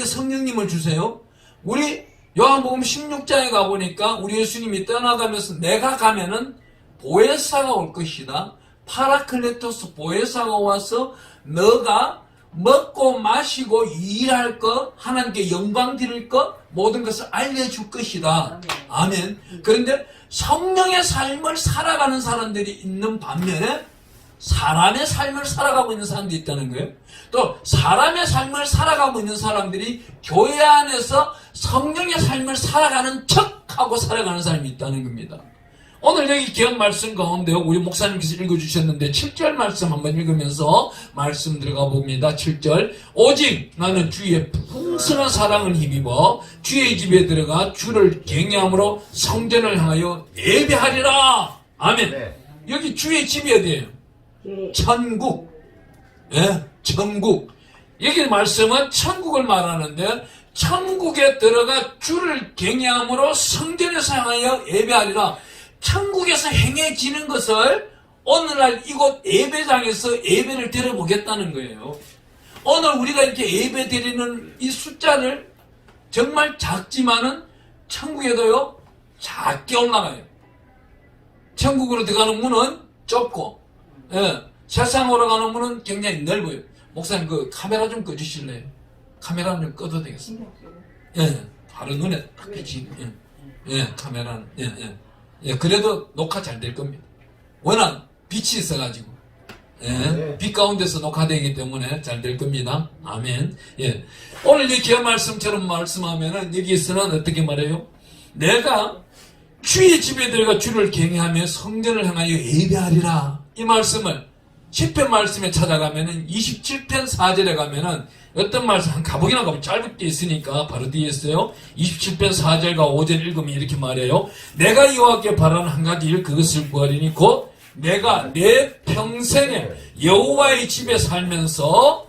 성령님을 주세요. 우리 요한복음 16장에 가보니까 우리 예수님이 떠나가면서 내가 가면은 보혜사가 올 것이다. 파라클레토스 보혜사가 와서 너가 먹고 마시고 일할 것, 하나님께 영광 드릴 것, 모든 것을 알려줄 것이다. 아멘. 그런데 성령의 삶을 살아가는 사람들이 있는 반면에 사람의 삶을 살아가고 있는 사람들이 있다는 거예요. 또 사람의 삶을 살아가고 있는 사람들이 교회 안에서 성령의 삶을 살아가는 척하고 살아가는 사람이 있다는 겁니다. 오늘 여기 기억 말씀 가운데 우리 목사님께서 읽어주셨는데 7절 말씀 한번 읽으면서 말씀 들어가 봅니다. 7절 오직 나는 주의 풍성한 사랑을 힘입어 주의 집에 들어가 주를 경외함으로 성전을 향하여 예배하리라. 아멘. 네. 여기 주의 집이 어디예요? 천국. 예, 천국. 여기 말씀은 천국을 말하는데 천국에 들어가 주를 경외함으로 성전에서 향하여 예배하리라. 천국에서 행해지는 것을 오늘날 이곳 예배장에서 예배를 드려보겠다는 거예요. 오늘 우리가 이렇게 예배 드리는 이 숫자를 정말 작지만은 천국에도요 작게 올라가요. 천국으로 들어가는 문은 좁고, 예, 세상으로 가는 문은 굉장히 넓어요. 목사님 그 카메라 좀 꺼주실래요? 카메라 좀 꺼도 되겠습니다. 예, 바로 눈에 딱 비치는, 예, 카메라는, 예, 그래도 녹화 잘 될 겁니다. 워낙 빛이 있어가지고, 예, 빛 가운데서 녹화되기 때문에 잘 될 겁니다. 아멘. 예, 오늘 이 기업 말씀처럼 말씀하면은 여기서는 어떻게 말해요? 내가 주의 집에 들어가 주를 경외하며 성전을 향하여 예배하리라. 이 말씀을 10편 말씀에 찾아가면은 27편 4절에 가면은 어떤 말씀 한 가보기나 가면 짧게 있으니까 바로 뒤에 있어요. 27편 4절과 5절 읽으면 이렇게 말해요. 내가 여호와께 바라는 한 가지 일 그것을 구하리니 곧 내가 내 평생에 여호와의 집에 살면서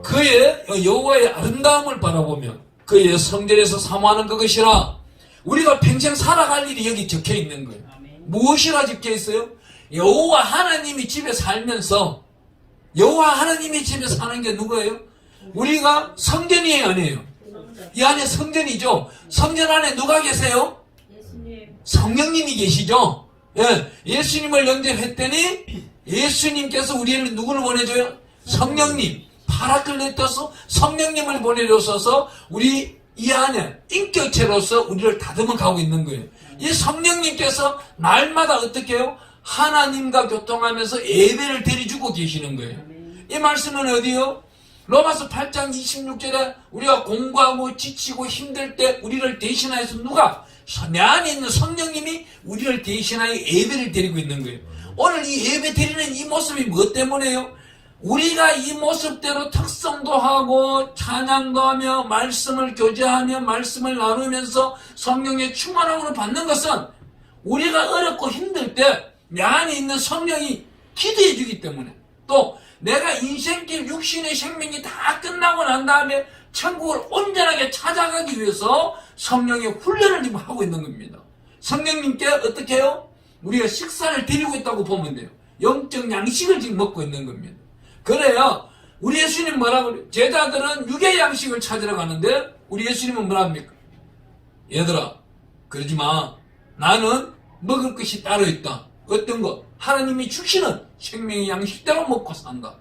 그의 여호와의 아름다움을 바라보며 그의 성전에서 사모하는 그것이라. 우리가 평생 살아갈 일이 여기 적혀 있는 거예요. 무엇이라 적혀 있어요? 여호와 하나님이 집에 살면서 여호와 하나님이 집에 사는 게 누구예요? 우리가 성전이에요, 아니에요? 이 안에 성전이죠. 성전 안에 누가 계세요? 예수님. 성령님이 계시죠. 예, 예수님을 영접했더니 예수님께서 우리를 누구를 보내줘요? 성령님, 파라클레토스 성령님을 보내줘서 우리 이 안에 인격체로서 우리를 다듬어 가고 있는 거예요. 이 성령님께서 날마다 어떻게 해요? 하나님과 교통하면서 예배를 드려주고 계시는 거예요. 이 말씀은 어디요? 로마서 8장 26절에 우리가 공부하고 지치고 힘들 때 우리를 대신하여서 누가? 내 안에 있는 성령님이 우리를 대신하여 예배를 드리고 있는 거예요. 오늘 이 예배 드리는 이 모습이 무엇 때문에요? 우리가 이 모습대로 특성도 하고 찬양도 하며 말씀을 교제하며 말씀을 나누면서 성령의 충만함으로 받는 것은 우리가 어렵고 힘들 때 내 안에 있는 성령이 기도해 주기 때문에, 또 내가 인생길 육신의 생명이 다 끝나고 난 다음에 천국을 온전하게 찾아가기 위해서 성령의 훈련을 지금 하고 있는 겁니다. 성령님께 어떻게 해요? 우리가 식사를 드리고 있다고 보면 돼요. 영적 양식을 지금 먹고 있는 겁니다. 그래야 우리 예수님 뭐라고 그래요? 제자들은 육의 양식을 찾으러 가는데 우리 예수님은 뭐라 합니까? 얘들아 그러지 마. 나는 먹을 것이 따로 있다. 어떤 것? 하나님이 주시는 생명의 양식대로 먹고 산다.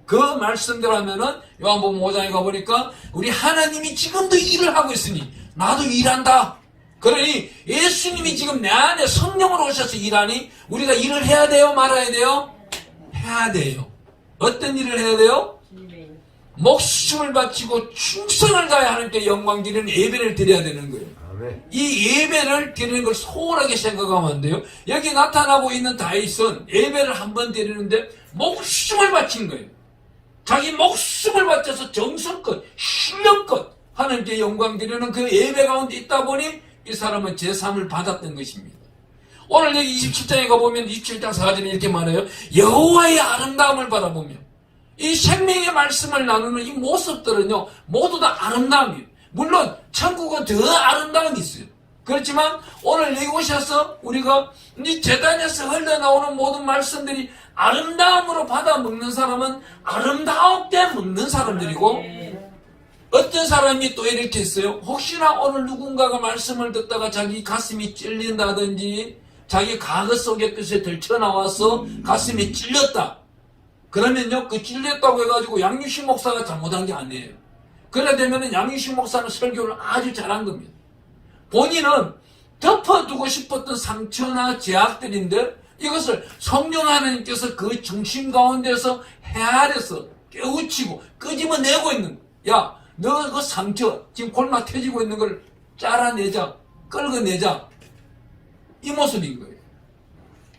그 말씀대로 하면은 요한복음 5장에 가보니까 우리 하나님이 지금도 일을 하고 있으니 나도 일한다. 그러니 예수님이 지금 내 안에 성령으로 오셔서 일하니 우리가 일을 해야 돼요? 말아야 돼요? 해야 돼요. 어떤 일을 해야 돼요? 목숨을 바치고 충성을 다해 하나님께 영광 드리는 예배를 드려야 되는 거예요. 이 예배를 드리는 걸 소홀하게 생각하면 안 돼요. 여기 나타나고 있는 다윗은 예배를 한 번 드리는데 목숨을 바친 거예요. 자기 목숨을 바쳐서 정성껏 신령껏 하나님께 영광 드리는 그 예배 가운데 있다 보니 이 사람은 제3을 받았던 것입니다. 오늘 여기 27장에 가보면 27장 4절에 이렇게 말해요. 여호와의 아름다움을 바라보며 이 생명의 말씀을 나누는 이 모습들은요 모두 다 아름다움이에요. 물론 천국은 더 아름다움이 있어요. 그렇지만 오늘 여기 오셔서 우리가 이 제단에서 흘러나오는 모든 말씀들이 아름다움으로 받아 먹는 사람은 아름다움때 먹는 사람들이고 어떤 사람이 또 이렇게 했어요. 혹시나 오늘 누군가가 말씀을 듣다가 자기 가슴이 찔린다든지 자기 과거 속의 뜻에 들쳐나와서 가슴이 찔렸다. 그러면요, 그 찔렸다고 해가지고 양유신 목사가 잘못한 게 아니에요. 그래 되면은 양유신 목사는 설교를 아주 잘한 겁니다. 본인은 덮어두고 싶었던 상처나 제약들인데 이것을 성령 하나님께서 그 중심 가운데서 헤아려서 깨우치고 끄집어내고 있는 거야. 야, 너 그 상처 지금 골마 터지고 있는 걸 짜라내자, 끌어내자, 이 모습인 거예요.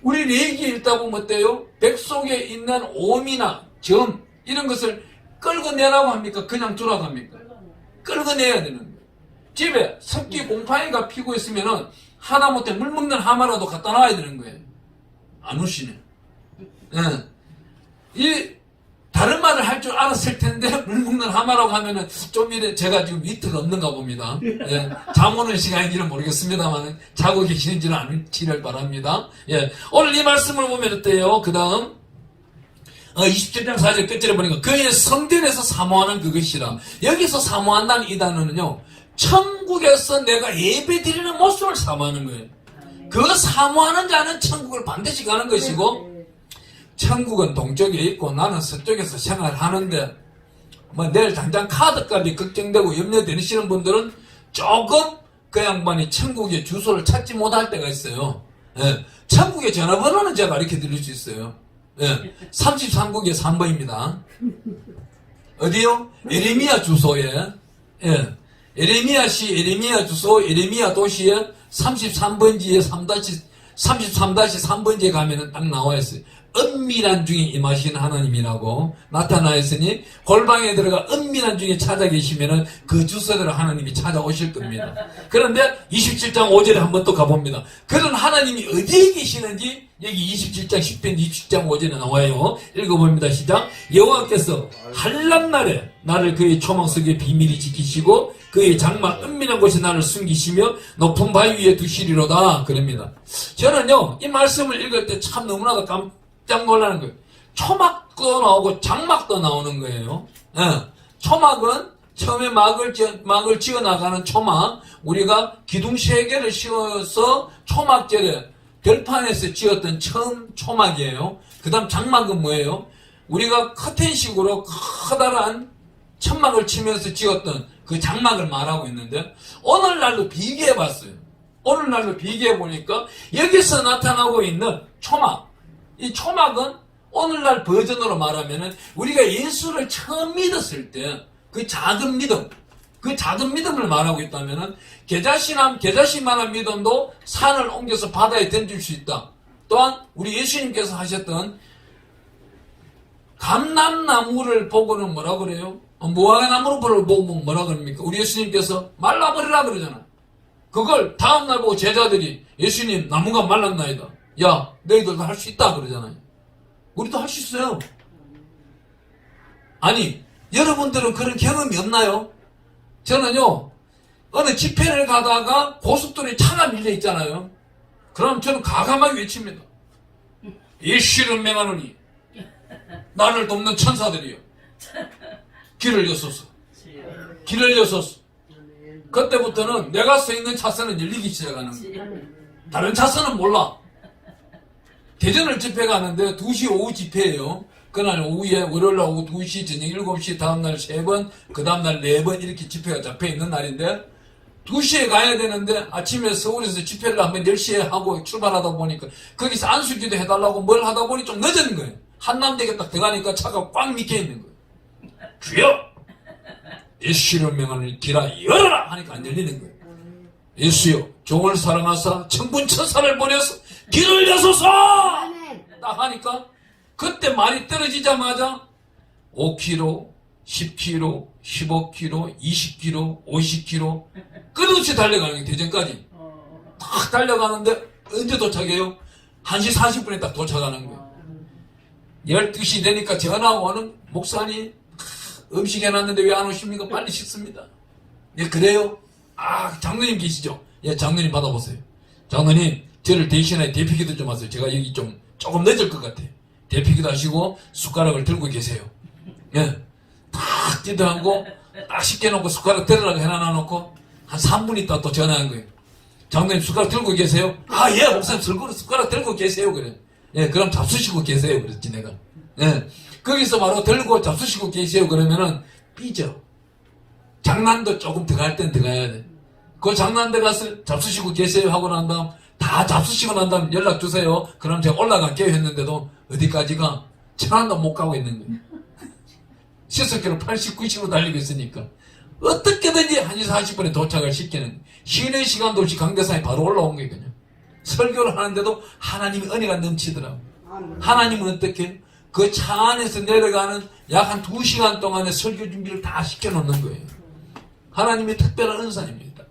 우리 레기 읽다 보면 어때요? 백 속에 있는 오미나 점 이런 것을 끌어내라고 합니까? 그냥 주라고 합니까? 끌어내야 되는 거예요. 집에 습기 곰팡이가 피고 있으면은 하다못해 물 먹는 하마라도 갖다 놔야 되는 거예요. 안 오시네. 예. 이 다른 말을 할 줄 알았을 텐데 물 먹는 하마라고 하면은 좀 이래 제가 지금 위트가 없는가 봅니다. 예. 잠 오는 시간인지는 모르겠습니다만 자고 계시는지는 않기를 바랍니다. 예. 오늘 이 말씀을 보면 어때요? 그 다음 27장 4절 끝절에 보니까 그의 성전에서 사모하는 그것이라. 여기서 사모한다는 이 단어는요, 천국에서 내가 예배 드리는 모습을 사모하는 거예요. 그 사모하는 자는 천국을 반드시 가는 것이고, 천국은 동쪽에 있고 나는 서쪽에서 생활하는데 뭐 내일 당장 카드값이 걱정되고 염려되시는 분들은 조금 그 양반이 천국의 주소를 찾지 못할 때가 있어요. 예. 천국의 전화번호는 제가 가르쳐 드릴 수 있어요. 예. 33국의 3번입니다. 어디요? 에레미야 주소에, 예. 에레미야시, 에레미야 주소, 에레미야 도시에 33번지에 33-3번지에 가면은 딱 나와 있어요. 은밀한 중에 임하신 하나님이라고 나타나 있으니 골방에 들어가 은밀한 중에 찾아 계시면은 그 주소대로 하나님이 찾아오실 겁니다. 그런데 27장 5절에 한번 또 가봅니다. 그런 하나님이 어디에 계시는지 여기 27장 10편 27장 5절에 나와요. 읽어봅니다. 시작. 여호와께서 한낮날에 나를 그의 초막 속에 비밀히 지키시고 그의 장막 은밀한 곳에 나를 숨기시며 높은 바위 위에 두시리로다. 그럽니다. 저는요 이 말씀을 읽을 때 참 너무나도 깜짝 놀라는 거예요. 초막도 나오고 장막도 나오는 거예요. 예. 초막은 처음에 막을 지어 나가는 초막, 우리가 기둥 3개를 씌워서 초막절에 결판에서 지었던 처음 초막이에요. 그 다음 장막은 뭐예요? 우리가 커튼식으로 커다란 천막을 치면서 지었던 그 장막을 말하고 있는데, 오늘날로 비교해 봤어요. 오늘날로 비교해 보니까 여기서 나타나고 있는 초막, 이 초막은 오늘날 버전으로 말하면은 우리가 예수를 처음 믿었을 때 그 작은 믿음, 그 작은 믿음을 말하고 있다면은 계자신만한 믿음도 산을 옮겨서 바다에 던질 수 있다. 또한 우리 예수님께서 하셨던 감람나무를 보고는 뭐라 그래요? 무화과나무를 보고 뭐라 그럽니까? 우리 예수님께서 말라버리라 그러잖아. 그걸 다음날 보고 제자들이 예수님 나무가 말랐나이다. 야, 너희들도 할 수 있다 그러잖아요. 우리도 할 수 있어요. 아니, 여러분들은 그런 경험이 없나요? 저는요, 어느 집회를 가다가 고속도로에 차가 밀려 있잖아요. 그럼 저는 과감하게 외칩니다. 예수를 명하노니 나를 돕는 천사들이요, 길을 여소서. 길을 여소서. 그때부터는 내가 서 있는 차선은 열리기 시작하는 거예요. 다른 차선은 몰라. 대전을 집회 가는데 2시 오후 집회예요. 그날 오후에 월요일 날 오후 2시, 저녁 7시, 다음날 3번, 그 다음날 4번 이렇게 집회가 잡혀 있는 날인데 2시에 가야 되는데 아침에 서울에서 집회를 한번 10시에 하고 출발하다 보니까 거기서 안수기도 해달라고 뭘 하다 보니 좀 늦은 거예요. 한남대에 딱 들어가니까 차가 꽉 막혀 있는 거예요. 주여! 예수를 명하는 길아 열어라! 하니까 안 열리는 거예요. 예수여, 종을 사랑하사 천군 천사를 보내서 길을 여소서! 딱 하니까 그때 말이 떨어지자마자 5km, 10km, 15km, 20km, 50km 끝없이 달려가는 게 대전까지 딱 달려가는데 언제 도착해요? 1시 40분에 딱 도착하는 거예요. 12시 되니까 전화 오는 목사님 음식 해놨는데 왜 안 오십니까? 빨리 식습니다. 예, 그래요? 아, 장로님 계시죠? 예, 장로님 받아보세요. 장로님, 저를 대신에 대피기도 좀 하세요. 제가 여기 좀 조금 늦을 것 같아요. 대피기도 하시고 숟가락을 들고 계세요. 예, 탁 기도하고 딱 시켜놓고 숟가락 들으라고 해놔놓고 한 3분 있다 또 전화한 거예요. 장로님 숟가락 들고 계세요? 아, 예, 목사님 숟가락 들고 계세요. 그래. 예, 그럼 잡수시고 계세요. 그랬지, 내가. 예. 거기서 바로 들고 잡수시고 계세요. 그러면은 삐져. 장난도 조금 들어갈 땐 들어가야 돼. 그 장난 들어가서 잡수시고 계세요 하고 난 다음 다 잡수시고 난 다음 연락 주세요. 그럼 제가 올라갈게요 했는데도 어디까지가 1000원도 못 가고 있는 거예요. 시속기로 80, 90으로 달리고 있으니까 어떻게든지 1시 40분에 도착을 시키는 쉬는 시간도 없이 강대상에 바로 올라온 거예요. 그냥. 설교를 하는데도 하나님의 은혜가 넘치더라고요. 하나님은 어떻게 그 차 안에서 내려가는 약 한 2시간 동안의 설교 준비를 다 시켜놓는 거예요. 하나님의 특별한 은사입니다.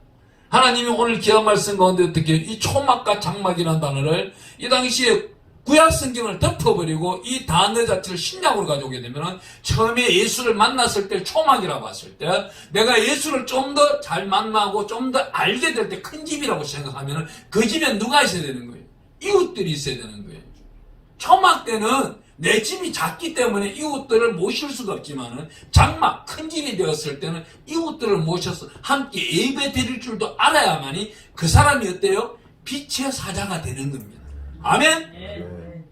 하나님이 오늘 귀한 말씀 가운데 어떻게 이 초막과 장막이라는 단어를 이 당시에 구약 성경을 덮어버리고 이 단어 자체를 신약으로 가져오게 되면 처음에 예수를 만났을 때 초막이라고 했을 때 내가 예수를 좀 더 잘 만나고 좀 더 알게 될 때 큰 집이라고 생각하면 그 집에 누가 있어야 되는 거예요? 이웃들이 있어야 되는 거예요. 초막 때는 내 집이 작기 때문에 이웃들을 모실 수가 없지만은 장막 큰 집이 되었을 때는 이웃들을 모셔서 함께 예배 드릴 줄도 알아야만이 그 사람이 어때요? 빛의 사자가 되는 겁니다. 아멘?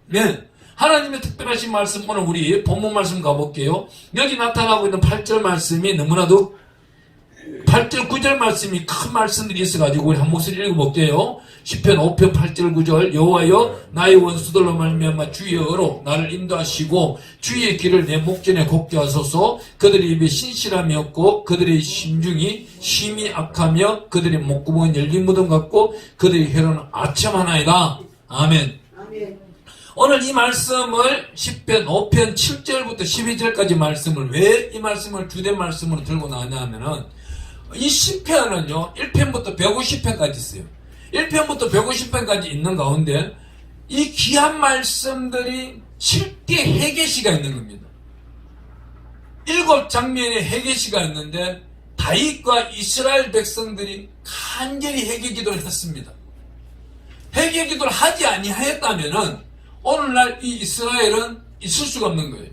네. 하나님의 특별하신 말씀 오늘 우리 본문 말씀 가볼게요. 여기 나타나고 있는 8절 말씀이 너무나도 8절 9절 말씀이 큰 말씀들이 있어가지고 우리 한 목소리 읽어볼게요. 시편 5편 8절 9절 여호와여 나의 원수들로 말미암아 주의 어로 나를 인도하시고 주의 길을 내 목전에 곱게 하소서. 그들의 입에 신실함이 없고 그들의 심중이 심히 악하며 그들의 목구멍은 열린 무덤 같고 그들의 혀는 아첨하나이다. 아멘. 오늘 이 말씀을 시편 5편 7절부터 12절까지 말씀을 왜 이 말씀을 주된 말씀으로 들고 나왔냐 하면은 이 시편은요 1편부터 150편까지 있어요. 1편부터 150편까지 있는 가운데 이 귀한 말씀들이 7개 회개시가 있는 겁니다. 7장면의 회개시가 있는데 다윗과 이스라엘 백성들이 간절히 회개 기도를 했습니다. 회개 기도를 하지 아니하였다면은 오늘날 이 이스라엘은 있을 수가 없는 거예요.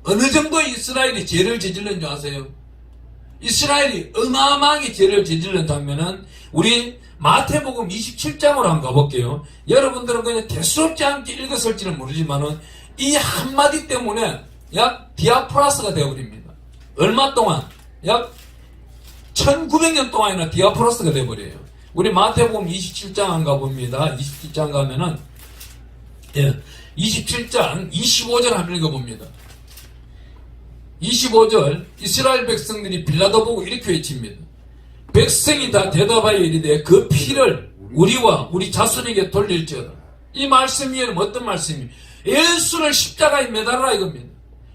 어느 정도 이스라엘이 죄를 저질른 줄 아세요? 이스라엘이 어마어마하게 죄를 저질렀다면은 우리 마태복음 27장으로 한번 가볼게요. 여러분들은 그냥 대수롭지 않게 읽었을지는 모르지만은 이 한마디 때문에 약 디아포라스가 되어버립니다. 얼마 동안? 약 1900년 동안이나 디아포라스가 되어버려요. 우리 마태복음 27장 안 가봅니다. 27장 가면은 27장 25절 한번 읽어봅니다. 25절 이스라엘 백성들이 빌라도 보고 이렇게 외칩니다. 백성이 다 대답하여 이르되 그 피를 우리와 우리 자손에게 돌릴지어다. 이 말씀이에는 어떤 말씀이에요? 예수를 십자가에 매달으라 이겁니다.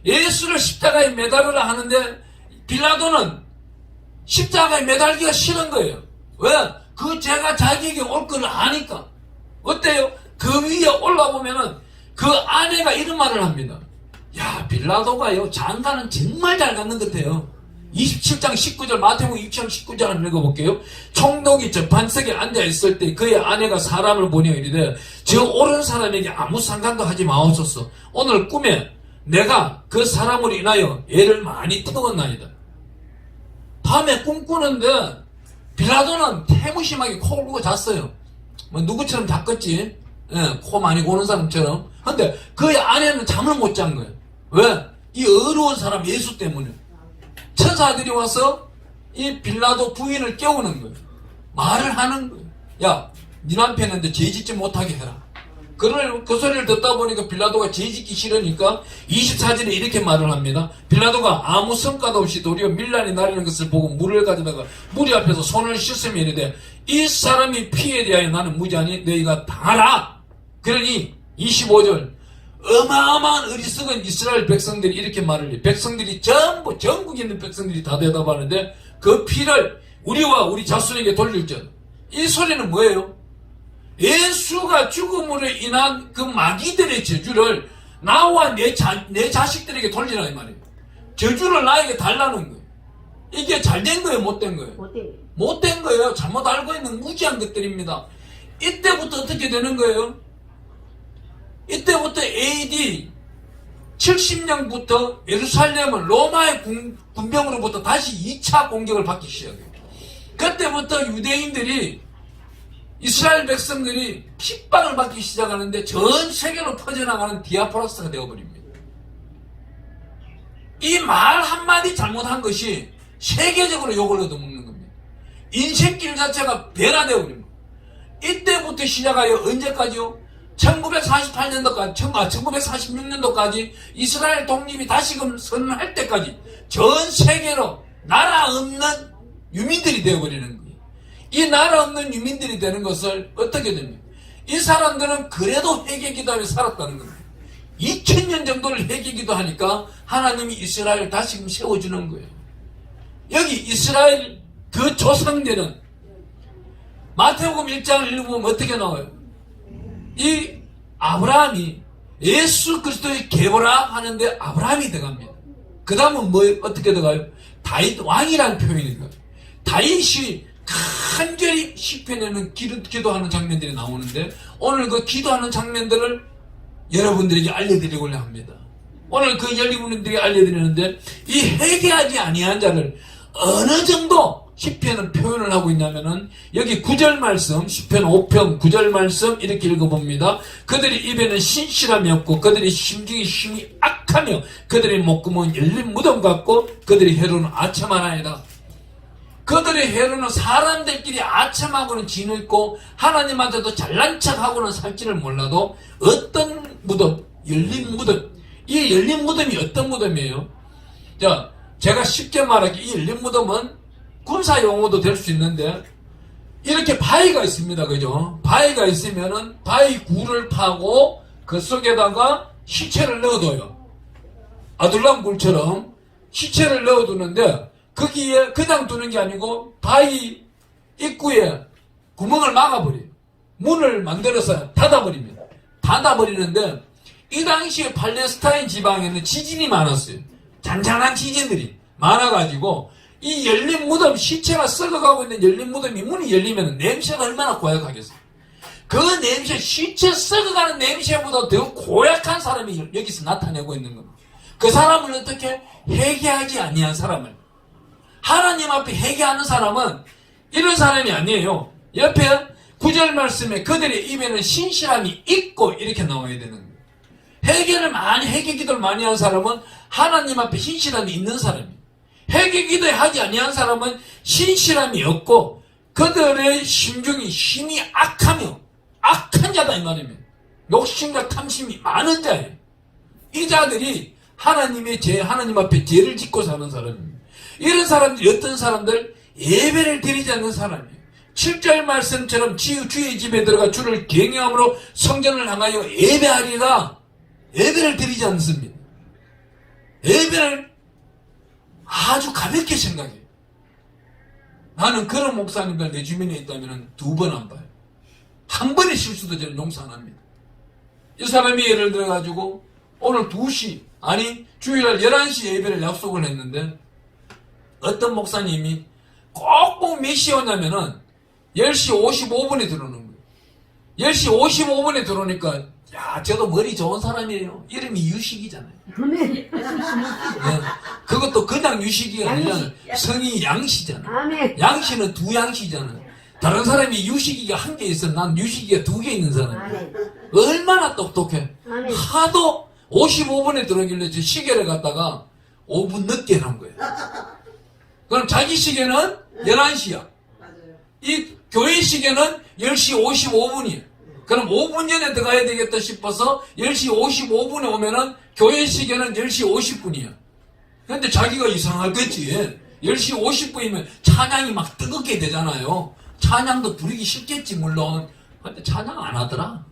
예수를 십자가에 매달으라 하는데 빌라도는 십자가에 매달기가 싫은 거예요. 왜? 그 죄가 자기에게 올 걸 아니까. 어때요? 그 위에 올라보면은 그 아내가 이런 말을 합니다. 야, 빌라도가요, 장가는 정말 잘 갔는 것 같아요. 27장 19절, 마태복음 27장 19절 한번 읽어볼게요. 총독이 재판석에 앉아있을 때 그의 아내가 사람을 보내어 이르되 저 옳은 사람에게 아무 상관도 하지 마옵소서. 오늘 꿈에 내가 그 사람으로 인하여 애를 많이 태웠나이다. 밤에 꿈꾸는데 빌라도는 태무심하게 코를 고고 잤어요. 뭐 누구처럼 잤겠지. 예, 코 많이 고는 사람처럼. 근데 그의 아내는 잠을 못 잔 거예요. 왜? 이 어려운 사람 예수 때문에. 천사들이 와서 이 빌라도 부인을 깨우는 거예요. 말을 하는 거예요. 야, 네 남편한테 죄짓지 못하게 해라. 그 소리를 듣다 보니까 빌라도가 죄짓기 싫으니까 24절에 이렇게 말을 합니다. 빌라도가 아무 성과도 없이 도리어 밀란이 나르는 것을 보고 물을 가져다가 무리 앞에서 손을 씻으며 이르되 이 사람이 피에 대하여 나는 무지하니 너희가 당하라. 그러니 25절 어마어마한 어리석은 이스라엘 백성들이 이렇게 말을 해요. 백성들이 전부 전국에 있는 백성들이 다 대답하는데 그 피를 우리와 우리 자손에게 돌릴지어다. 이 소리는 뭐예요? 예수가 죽음으로 인한 그 마귀들의 저주를 나와 내 자식들에게 돌리라 이 말이에요. 저주를 나에게 달라는 거예요. 이게 잘된 거예요? 못된 거예요? 못된 거예요. 잘못 알고 있는 무지한 것들입니다. 이때부터 어떻게 되는 거예요? 이때부터 AD 70년부터 예루살렘은 로마의 군병으로부터 다시 2차 공격을 받기 시작해요. 그때부터 유대인들이, 이스라엘 백성들이 핍박을 받기 시작하는데 전 세계로 퍼져나가는 디아포라스가 되어버립니다. 이 말 한마디 잘못한 것이 세계적으로 욕을 얻어먹는 겁니다. 인생길 자체가 변화되어버립니다. 이때부터 시작하여 언제까지요? 1948년도까지, 1946년도까지 이스라엘 독립이 다시금 선언할 때까지 전 세계로 나라 없는 유민들이 되어버리는 거예요. 이 나라 없는 유민들이 되는 것을 어떻게 됩니까? 이 사람들은 그래도 회개기도하며 살았다는 겁니다. 2000년 정도를 회개기도하니까 하나님이 이스라엘을 다시금 세워주는 거예요. 여기 이스라엘 그 조상들은 마태복음 1장을 읽어보면 어떻게 나와요? 이 아브라함이 예수 그리스도의 계보라 하는데 아브라함이 들어갑니다. 그 다음은 뭐 어떻게 들어가요? 다윗 왕이라는 표현이 들어가요. 다윗이 간절히 시편에는 기도하는 장면들이 나오는데 오늘 그 기도하는 장면들을 여러분들에게 알려드리려고 합니다. 오늘 그 여러분들에게 알려드리는데 이 회개하지 아니한 자를 어느 정도 시편은 표현을 하고 있냐면은 여기 9절 말씀, 시편 5편 9절 말씀 이렇게 읽어봅니다. 그들의 입에는 신실함이 없고 그들의 심중이 힘이 악하며 그들의 목구멍은 열린 무덤 같고 그들의 혀로는 아첨하나이다. 그들의 혀로는 사람들끼리 아첨하고는 지냈고 하나님한테도 잘난 척하고는 살지를 몰라도 어떤 무덤, 열린 무덤. 이 열린 무덤이 어떤 무덤이에요? 자, 제가 쉽게 말하기 이 열린 무덤은 군사 용어도 될 수 있는데 이렇게 바위가 있습니다. 그죠? 바위가 있으면은 바위 굴을 파고 그 속에다가 시체를 넣어둬요. 아둘람 굴처럼 시체를 넣어두는데 거기에 그냥 두는 게 아니고 바위 입구에 구멍을 막아버려요. 문을 만들어서 닫아버립니다. 닫아버리는데 이 당시에 팔레스타인 지방에는 지진이 많았어요. 잔잔한 지진들이 많아가지고 이 열린 무덤, 시체가 썩어가고 있는 열린 무덤이 문이 열리면 냄새가 얼마나 고약하겠어요. 그 냄새, 시체 썩어가는 냄새보다 더 고약한 사람이 여기서 나타내고 있는 겁니다. 그 사람을 어떻게? 회개하지 아니한 사람을. 하나님 앞에 회개하는 사람은 이런 사람이 아니에요. 옆에 9절 말씀에 그들의 입에는 신실함이 있고 이렇게 나와야 되는 거예요. 회개 기도를 많이 한 사람은 하나님 앞에 신실함이 있는 사람이에요. 회개 기도에 하지 아니한 사람은 신실함이 없고 그들의 심중이 힘이 악하며 악한 자다 이 말입니다. 욕심과 탐심이 많은 자예요. 이 자들이 하나님 앞에 죄를 짓고 사는 사람입니다. 이런 사람들이 어떤 사람들? 예배를 드리지 않는 사람이에요. 7절 말씀처럼 주의 집에 들어가 주를 경외함으로 성전을 향하여 예배하리라. 예배를 드리지 않습니다. 예배를 아주 가볍게 생각해요. 나는 그런 목사님들 내 주변에 있다면 2번 안 봐요. 한 번의 실수도 저는 용서 안 합니다. 이 사람이 예를 들어가지고 오늘 2시 아니 주일날 11시 예배를 약속을 했는데 어떤 목사님이 꼭꼭 몇 시에 오냐면은 10시 55분에 들어오는 거예요. 10시 55분에 들어오니까 야, 저도 머리 좋은 사람이에요. 이름이 유식이잖아요. 네. 그것도 그냥 유식이가 아니라 성이 양씨잖아요. 양씨는 2양씨잖아요. 다른 사람이 유식이가 1개 있어. 난 유식이가 2개 있는 사람이에요. 얼마나 똑똑해. 하도 55분에 들어오길래 저 시계를 갖다가 5분 늦게 해놓은 거예요. 그럼 자기 시계는 11시야. 이 교회 시계는 10시 55분이에요. 그럼 5분 전에 들어가야 되겠다 싶어서 10시 55분에 오면은 교회 시계는 10시 50분이야. 근데 자기가 이상하겠지. 10시 50분이면 찬양이 막 뜨겁게 되잖아요. 찬양도 부르기 쉽겠지 물론. 근데 찬양 안 하더라.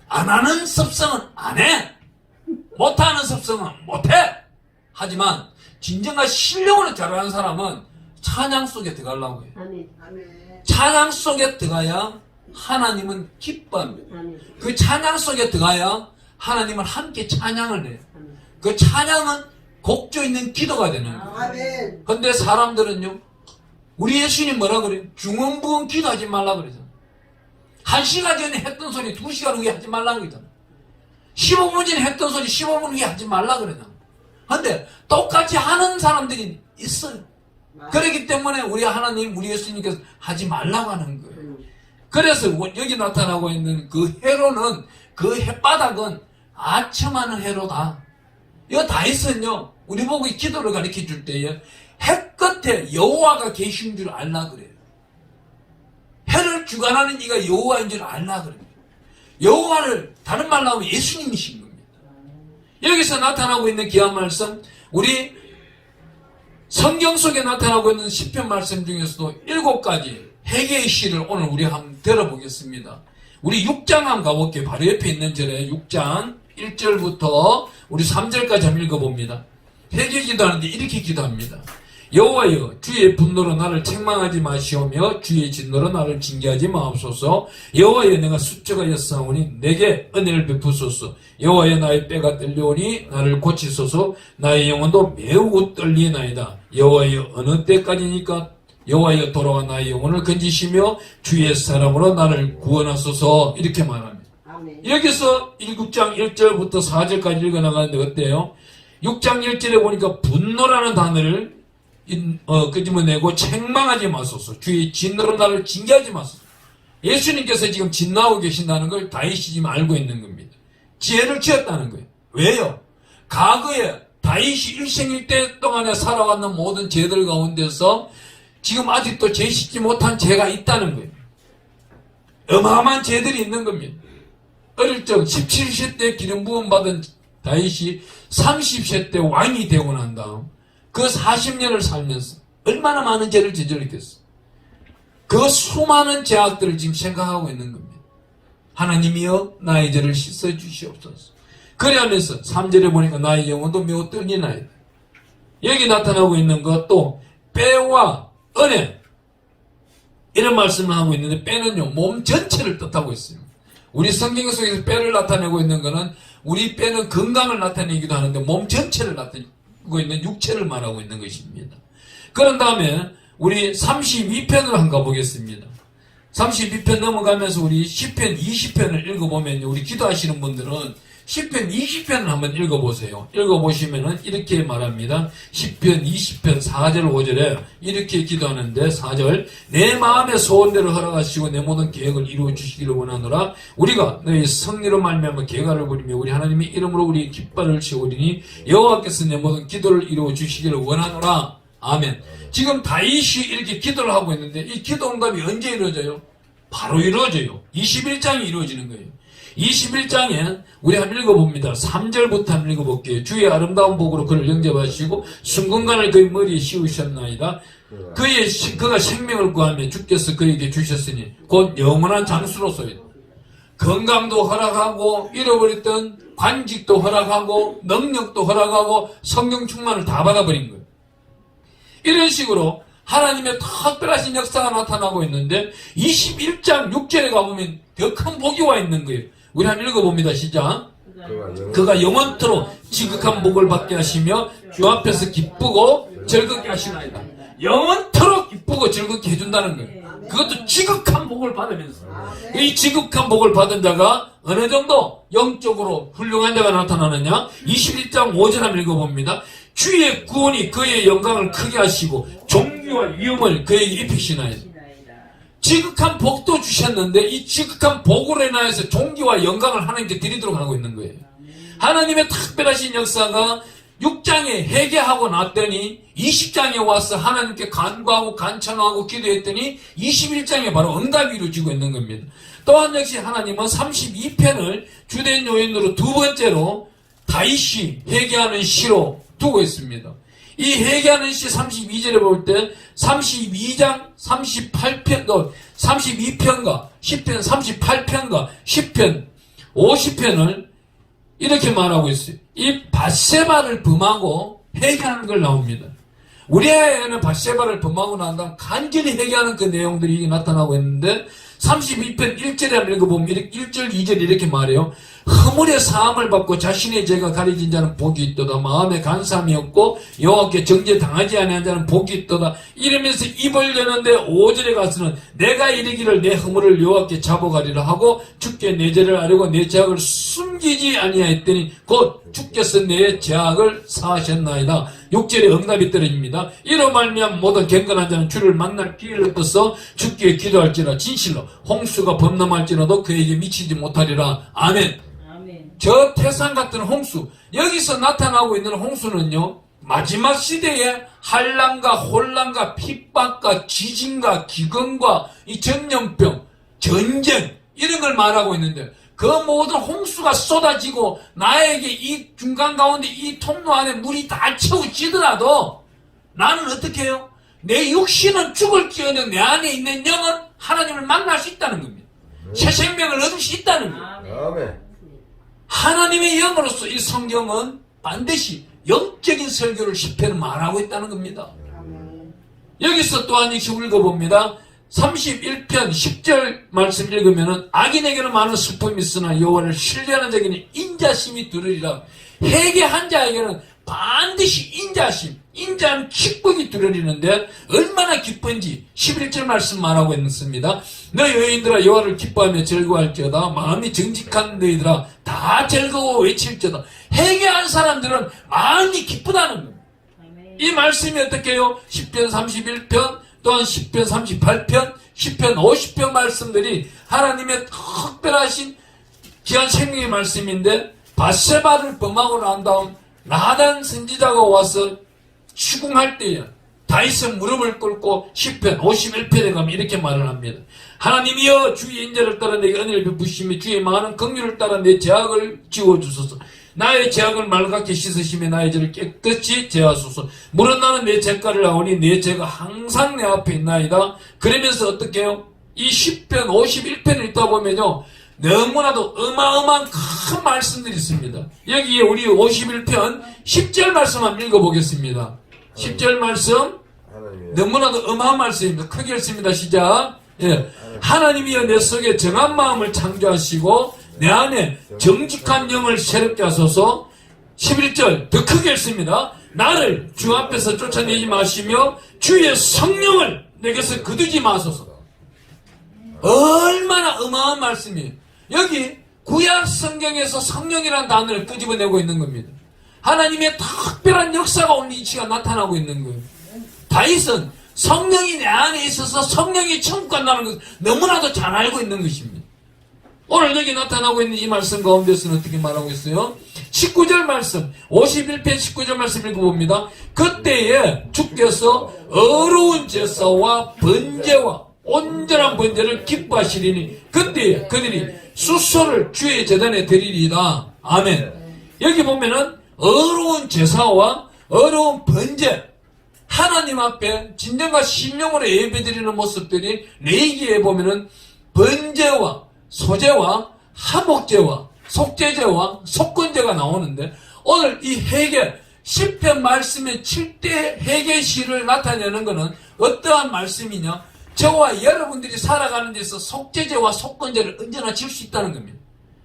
안 하는 습성은 안 해. 못하는 습성은 못해. 하지만 진정한 실력으로 잘하는 사람은 찬양 속에 들어가려고 해요. 찬양 속에 들어가야 하나님은 기뻐합니다. 그 찬양 속에 들어가야 하나님은 함께 찬양을 해요. 그 찬양은 곡조 있는 기도가 되는 거예요. 그런데 사람들은요, 우리 예수님 뭐라 그래요? 중언부언 기도하지 말라 그러잖아요. 1시간 전에 했던 소리 2시간 후에 하지 말라 그러잖아요. 15분 전에 했던 소리 15분 후에 하지 말라 그러냐. 근데 똑같이 하는 사람들이 있어요. 그렇기 때문에 우리 하나님, 우리 예수님께서 하지 말라고 하는 거예요. 그래서 여기 나타나고 있는 그 해로는, 그 햇바닥은 아첨하는 해로다. 이거 다 있었요. 우리 보고 기도를 가르쳐 줄 때에 해 끝에 여호와가 계신 줄 알라 그래요. 해를 주관하는 이가 여호와인 줄 알라 그래요. 여호와를 다른 말로 하면 예수님이신 겁니다. 여기서 나타나고 있는 귀한 말씀, 우리 성경 속에 나타나고 있는 시편 말씀 중에서도 7가지 회개의 시를 오늘 우리 한번 들어보겠습니다. 우리 6장 한번 가볼게요. 바로 옆에 있는 절에 6장 1절부터 우리 3절까지 한번 읽어봅니다. 회개 기도하는데 이렇게 기도합니다. 여호와여, 주의 분노로 나를 책망하지 마시오며 주의 진노로 나를 징계하지 마옵소서. 여호와여, 내가 수척하였사오니 내게 은혜를 베푸소서. 여호와여, 나의 뼈가 떨려오니 나를 고치소서. 나의 영혼도 매우 떨리나이다. 여호와여, 어느 때까지니까? 여호와여, 돌아와 나의 영혼을 건지시며 주의 사랑으로 나를 구원하소서. 이렇게 말합니다. 아멘. 여기서 6장 1절부터 4절까지 읽어나가는데 어때요? 6장 1절에 보니까 분노라는 단어를 끄집어내고 책망하지 마소서. 주의 진노로 나를 징계하지 마소서. 예수님께서 지금 진노하고 계신다는 걸 다윗이 지금 알고 있는 겁니다. 지혜를 지었다는 거예요. 왜요? 과거에 다윗이 일생일대 동안에 살아왔는 모든 죄들 가운데서 지금 아직도 죄 씻지 못한 죄가 있다는 거예요. 어마어마한 죄들이 있는 겁니다. 어릴 적 17세 때 기름 부음 받은 다윗이 30세 때 왕이 되고 난 다음 그 40년을 살면서 얼마나 많은 죄를 저질렀겠어. 그 수많은 죄악들을 지금 생각하고 있는 겁니다. 하나님이여, 나의 죄를 씻어 주시옵소서. 그래 하면서 3절에 보니까 나의 영혼도 매우 떨리나이다. 여기 나타나고 있는 것도 뼈와 은혜, 이런 말씀을 하고 있는데, 뼈는요 몸 전체를 뜻하고 있습니다. 우리 성경 속에서 뼈를 나타내고 있는 것은 우리 뼈는 건강을 나타내기도 하는데 몸 전체를 나타내고 있는 육체를 말하고 있는 것입니다. 그런 다음에 우리 32편을 한번 가보겠습니다. 32편 넘어가면서 우리 시편 20편을 읽어보면, 우리 기도하시는 분들은 시편 20편을 한번 읽어보세요. 읽어보시면은 이렇게 말합니다. 시편 20편 4절 5절에 이렇게 기도하는데, 4절, 내 마음의 소원대로 허락하시고 내 모든 계획을 이루어 주시기를 원하노라. 우리가 너희 성리로 말미암아 계가를 부리며 우리 하나님의 이름으로 우리 깃발을 세우리니 여호와께서 내 모든 기도를 이루어 주시기를 원하노라. 아멘. 지금 다윗이 이렇게 기도를 하고 있는데, 이 기도 응답이 언제 이루어져요? 바로 이루어져요. 21장이 이루어지는 거예요. 21장에 우리 한번 읽어봅니다. 3절부터 한번 읽어볼게요. 주의 아름다운 복으로 그를 영접하시고 순금관을 그의 머리에 씌우셨나이다. 그가 생명을 구하며 주께서 그에게 주셨으니 곧 영원한 장수로서이다. 건강도 허락하고 잃어버렸던 관직도 허락하고 능력도 허락하고 성령 충만을 다 받아버린 거예요. 이런 식으로 하나님의 특별하신 역사가 나타나고 있는데, 21장 6절에 가보면 더 큰 복이 와 있는 거예요. 우리 한번 읽어봅니다. 시작. 그가 영원토록 지극한 복을 받게 하시며 주 앞에서 기쁘고 즐겁게 하시나이다. 영원토록 기쁘고 즐겁게 해준다는 거예요. 그것도 지극한 복을 받으면서. 이 지극한 복을 받은 자가 어느 정도 영적으로 훌륭한 자가 나타나느냐? 21장 5절 한번 읽어봅니다. 주의 구원이 그의 영광을 크게 하시고 종기와 위엄을 그에게 입히시나이다. 지극한 복도 주셨는데 이 지극한 복으로 인하여서 종기와 영광을 하나님께 드리도록 하고 있는 거예요. 하나님의 특별하신 역사가 6장에 회개하고 났더니 20장에 와서 하나님께 간구하고 간청하고 기도했더니 21장에 바로 응답이 이루어지고 있는 겁니다. 또한 역시 하나님은 32편을 주된 요인으로 두 번째로 다윗이 회개하는 시로 두고 있습니다. 이 회개하는 시 32절에 볼 때 32장 38편도 32편과 10편 38편과 10편 50편을 이렇게 말하고 있어요. 이 밧세바를 범하고 회개하는 걸 나옵니다. 우리에게는 밧세바를 범하고 난 다음 간절히 회개하는 그 내용들이 나타나고 있는데, 32편 1절에 한번 읽어보면 1절 2절 이렇게 말해요. 허물의 사함을 받고 자신의 죄가 가려진 자는 복이 있도다. 마음에 간사함이 없고 여호와께 정죄당하지 아니한 자는 복이 있도다. 이러면서 입을 여는데 5절에 가서는 내가 이르기를 내 허물을 여호와께 잡아가리라 하고 주께 내 죄를 아뢰고 내 죄악을 숨기지 아니하였더니 곧 주께서 내 죄악을 사하셨나이다. 6절에 응답이 떨어집니다. 이로 말미암아 모든 경건한 자는 주를 만날 기회를 얻어서 주께 기도할지라. 진실로 홍수가 범람할지라도 그에게 미치지 못하리라. 아멘. 저 태산 같은 홍수, 여기서 나타나고 있는 홍수는요, 마지막 시대에 한란과 혼란과 핍박과 지진과 기근과 이 전염병, 전쟁 이런 걸 말하고 있는데, 그 모든 홍수가 쏟아지고 나에게 이 중간 가운데 이 통로 안에 물이 다 채워지더라도 나는 어떻게 해요? 내 육신은 죽을지어도 내 안에 있는 영은 하나님을 만날 수 있다는 겁니다. 새 생명을 얻을 수 있다는 겁니다. 아멘. 하나님의 영으로서 이 성경은 반드시 영적인 설교를 10편은 말하고 있다는 겁니다. 여기서 또 한 역시 읽어봅니다. 31편 10절 말씀 읽으면은 악인에게는 많은 슬픔이 있으나 여호와를 신뢰하는 자에게는 인자심이 두르리라. 회개한 자에게는 반드시 인자는 기쁨이 두르리는데 얼마나 기쁜지 11절 말씀 말하고 있습니다. 너 여인들아 여호와를 기뻐하며 즐거워할지어다. 마음이 정직한 너희들아 다 즐거워 외칠지어다. 회개한 사람들은 마음이 기쁘다는 겁니다. 이 말씀이 어떻게 해요? 10편 31편 또한 10편 38편 10편 50편 말씀들이 하나님의 특별하신 귀한 생명의 말씀인데, 밧세바를 범하고 난 다음 나단 선지자가 와서 추궁할 때에 다윗은 무릎을 꿇고 10편 51편에 가면 이렇게 말을 합니다. 하나님이여 주의 인자를 따라 내게 은혜를 베푸시며 주의 많은 긍휼을 따라 내 죄악을 지워주소서. 나의 죄악을 맑게 씻으시며 나의 죄를 깨끗이 제하소서. 물은 나는 내 죄가를 아오니 내 죄가 항상 내 앞에 있나이다. 그러면서 어떻게 해요? 이 10편 51편을 읽다 보면요, 너무나도 어마어마한 큰 말씀들이 있습니다. 여기에 우리 51편 10절 말씀 한번 읽어보겠습니다. 10절 말씀 너무나도 어마어마한 말씀입니다. 크게 읽습니다. 시작. 예. 하나님이여 내 속에 정한 마음을 창조하시고 내 안에 정직한 영을 새롭게 하소서. 11절 더 크게 읽습니다. 나를 주 앞에서 쫓아내지 마시며 주의 성령을 내게서 거두지 마소서. 얼마나 어마어마한 말씀이에요. 여기 구약 성경에서 성령이라는 단어를 끄집어내고 있는 겁니다. 하나님의 특별한 역사가 오늘 이치가 나타나고 있는 거예요. 다윗은 성령이 내 안에 있어서 성령이 천국 간다는 것을 너무나도 잘 알고 있는 것입니다. 오늘 여기 나타나고 있는 이 말씀 가운데서는 어떻게 말하고 있어요? 19절 말씀, 51편 19절 말씀 읽어봅니다. 그때에 주께서 어려운 제사와 번제와 온전한 번제를 기뻐하시리니 그때에 그들이 수소를 주의 제단에 드리리이다. 아멘. 여기 보면은 어려운 제사와 어려운 번제, 하나님 앞에 진정과 신령으로 예배드리는 모습들이 레위기에 보면은 번제와 소제와 하목제와 속제제와 속건제가 나오는데, 오늘 이 회개 10편 말씀의 7대 회개시를 나타내는 것은 어떠한 말씀이냐? 저와 여러분들이 살아가는 데서 속죄제와 속건제를 언제나 질 수 있다는 겁니다.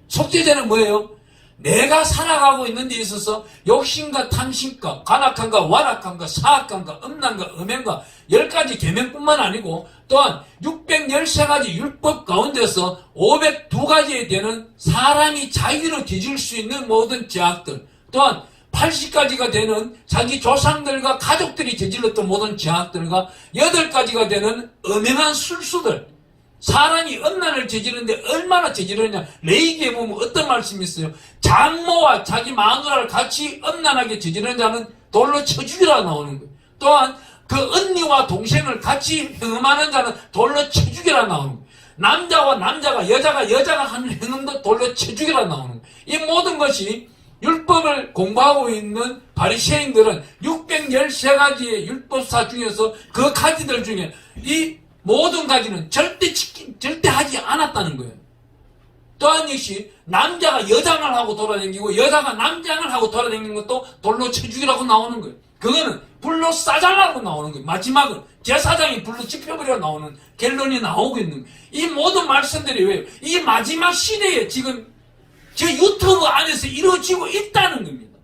속죄제는 뭐예요? 내가 살아가고 있는 데 있어서 욕심과 탐심과 간악함과 완악함과 사악함과 음란과 음행과 10가지 계명뿐만 아니고 또한 613가지 율법 가운데서 502가지에 되는 사람이 자유로 뒤질 수 있는 모든 죄악들, 또한 80가지가 되는 자기 조상들과 가족들이 저질렀던 모든 죄악들과 8가지가 되는 엄행한 술수들, 사람이 음란을 저지르는데 얼마나 저지르느냐. 레위기에 보면 어떤 말씀이 있어요? 장모와 자기 마누라를 같이 음란하게 저지르는 자는 돌로 쳐 죽이라 나오는 거예요. 또한 그 언니와 동생을 같이 행음하는 자는 돌로 쳐 죽이라 나오는 거예요. 남자와 남자가 여자가 하는 행음도 돌로 쳐 죽이라 나오는 거예요. 이 모든 것이 율법을 공부하고 있는 바리새인들은 613가지의 율법사 중에서 그 가지들 중에 이 모든 가지는 절대 하지 않았다는 거예요. 또한 역시 남자가 여장을 하고 돌아다니고 여자가 남장을 하고 돌아다니는 것도 돌로 쳐 죽이라고 나오는 거예요. 그거는 불로 싸달라고 나오는 거예요. 마지막은 제사장이 불로 지펴버리라고 나오는 결론이 나오고 있는 거예요. 이 모든 말씀들이 왜요? 이 마지막 시대에 지금 저 유튜브 안에서 이루어지고 있다는 겁니다.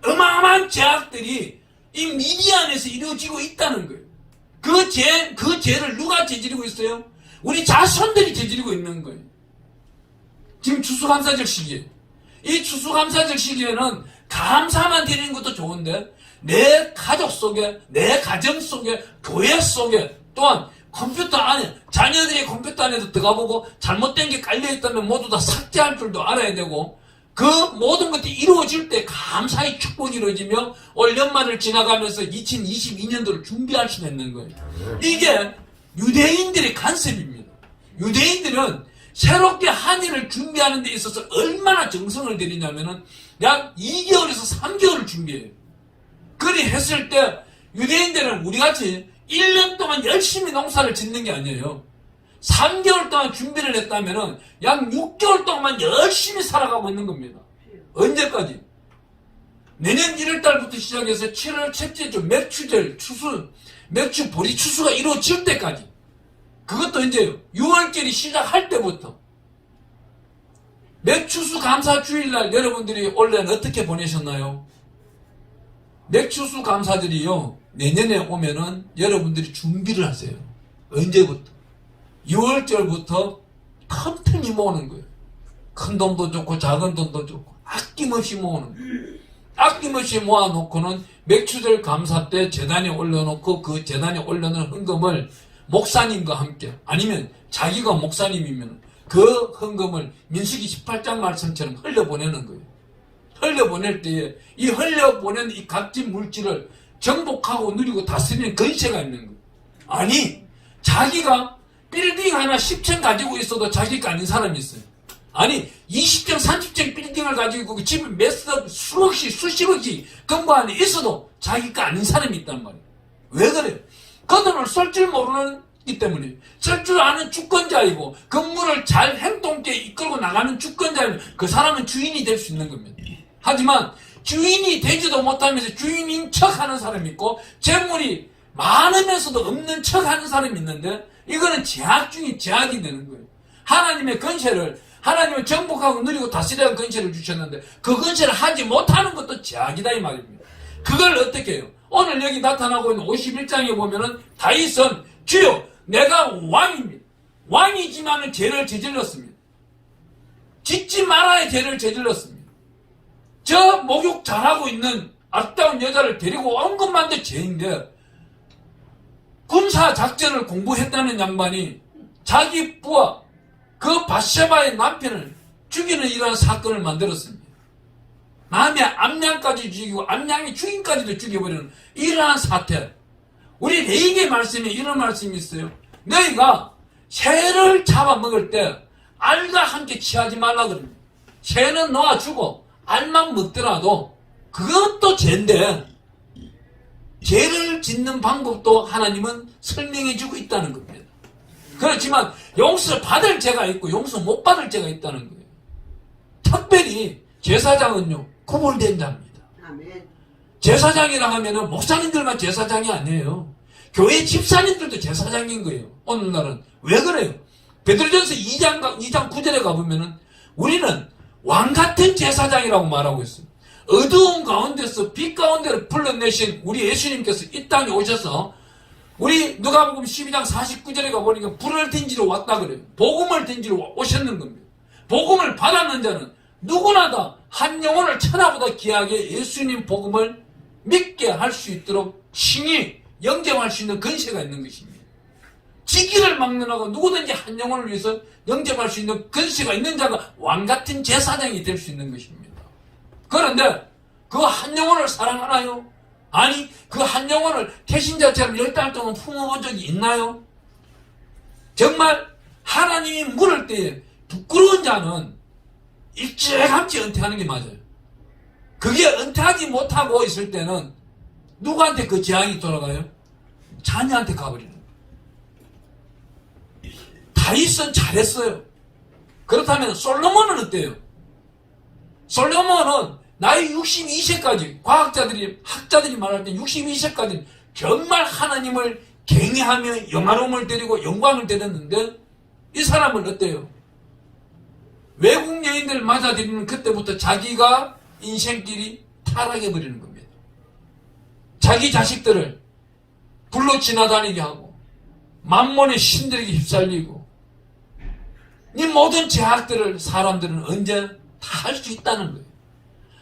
어마어마한 제약들이 이 미디어 안에서 이루어지고 있다는 거예요. 그 죄를 누가 저지르고 있어요? 우리 자손들이 저지르고 있는 거예요. 지금 추수감사절 시기에. 이 추수감사절 시기에는 감사만 드리는 것도 좋은데, 내 가족 속에, 내 가정 속에, 교회 속에, 또한 컴퓨터 안에, 자녀들이 컴퓨터 안에도 들어가보고 잘못된 게 깔려있다면 모두 다 삭제할 줄도 알아야 되고, 그 모든 것들이 이루어질 때 감사의 축복이 이루어지며 올 연말을 지나가면서 2022년도를 준비할 수 있는 거예요. 이게 유대인들의 간섭입니다. 유대인들은 새롭게 한 해를 준비하는 데 있어서 얼마나 정성을 들이냐면은 약 2개월에서 3개월을 준비해요. 그리 했을 때 유대인들은 우리같이 1년 동안 열심히 농사를 짓는 게 아니에요. 3개월 동안 준비를 했다면은 약 6개월 동안만 열심히 살아가고 있는 겁니다. 언제까지? 내년 1월달부터 시작해서 7월 첫째 주 맥추절 추수, 맥추 보리 추수가 이루어질 때까지. 그것도 이제 6월절이 시작할 때부터. 맥추수 감사 주일날 여러분들이 올해는 어떻게 보내셨나요? 맥추수 감사절이요, 내년에 오면은 여러분들이 준비를 하세요. 언제부터? 6월절부터 틈틈이 모으는 거예요. 큰 돈도 좋고 작은 돈도 좋고 아낌없이 모으는 거예요. 아낌없이 모아놓고는 맥추절 감사 때 제단에 올려놓고 그 제단에 올려놓은 헌금을 목사님과 함께, 아니면 자기가 목사님이면 그 헌금을 민수기 18장 말씀처럼 흘려보내는 거예요. 흘려보낼 때에 이 흘려보낸 이 값진 물질을 정복하고 누리고 다스리는 권세가 있는 거예요. 아니, 자기가 빌딩 하나 10층 가지고 있어도 자기가 아닌 사람이 있어요. 아니, 20층 30층 빌딩을 가지고 있고 집에 몇억 수억씩 수십억씩 금고 안에 있어도 자기가 아닌 사람이 있단 말이에요. 왜 그래요? 그 돈을 쓸 줄 모르는 기 때문에, 쓸 줄 아는 주권자이고 건물을 잘 행동있게 이끌고 나가는 주권자이면 그 사람은 주인이 될 수 있는 겁니다. 하지만 주인이 되지도 못하면서 주인인 척하는 사람이 있고 재물이 많으면서도 없는 척하는 사람이 있는데, 이거는 제약 중에 제약이 되는 거예요. 하나님의 권세를, 하나님은 정복하고 누리고 다스리는 권세를 주셨는데 그 권세를 하지 못하는 것도 제약이다 이 말입니다. 그걸 어떻게 해요? 오늘 여기 나타나고 있는 51장에 보면은 다윗은 주여 내가 왕입니다. 왕이지만은 죄를 저질렀습니다. 짓지 말아야 죄를 저질렀습니다. 저 목욕 잘하고 있는 아름다운 여자를 데리고 온 것만도 죄인데, 군사 작전을 공부했다는 양반이 자기 부하 그 밧세바의 남편을 죽이는 이러한 사건을 만들었습니다. 남의 암양까지 죽이고 암양의 주인까지도 죽여버리는 이러한 사태. 우리 레위기 말씀에 이런 말씀이 있어요. 너희가 새를 잡아먹을 때 알과 함께 취하지 말라 그럽니다. 새는 놓아주고 알만 먹더라도 그것도 죄인데, 죄를 짓는 방법도 하나님은 설명해주고 있다는 겁니다. 그렇지만 용서 받을 죄가 있고 용서 못 받을 죄가 있다는 거예요. 특별히 제사장은요, 구분된 자입니다. 아멘. 제사장이라 하면은 목사님들만 제사장이 아니에요. 교회 집사님들도 제사장인 거예요. 오늘날은. 왜 그래요? 베드로전서 2장 9절에 가보면은 우리는 왕같은 제사장이라고 말하고 있어요. 어두운 가운데서 빛 가운데를 불러내신 우리 예수님께서 이 땅에 오셔서, 우리 누가복음 12장 49절에 가보니까 불을 던지러 왔다 그래요. 복음을 던지러 오셨는 겁니다. 복음을 받았는 자는 누구나 다 한 영혼을 천하보다 귀하게 예수님 복음을 믿게 할 수 있도록 신이 영접할 수 있는 권세가 있는 것입니다. 지기를 막는 자가 누구든지 한 영혼을 위해서 영접할 수 있는 권세가 있는 자가 왕같은 제사장이 될 수 있는 것입니다. 그런데 그 한 영혼을 사랑하나요? 아니, 그 한 영혼을 태신자처럼 10달 동안 품어본 적이 있나요? 정말 하나님이 물을 때에 부끄러운 자는 일찌감치 은퇴하는 게 맞아요. 그게 은퇴하지 못하고 있을 때는 누구한테 그 재앙이 돌아가요? 자녀한테 가버리는 거예요. 다윗은 잘했어요. 그렇다면 솔로몬은 어때요? 솔로몬은 나이 62세까지, 학자들이 말할 때 62세까지 정말 하나님을 경외하며 영화로움을 드리고 영광을 드렸는데, 이 사람은 어때요? 외국 여인들 맞아들이는 그때부터 자기가 인생길이 타락해버리는 겁니다. 자기 자식들을 불로 지나다니게 하고 만몬의 신들에게 휩쓸리고 이 모든 제약들을 사람들은 언제 다 할 수 있다는 거예요.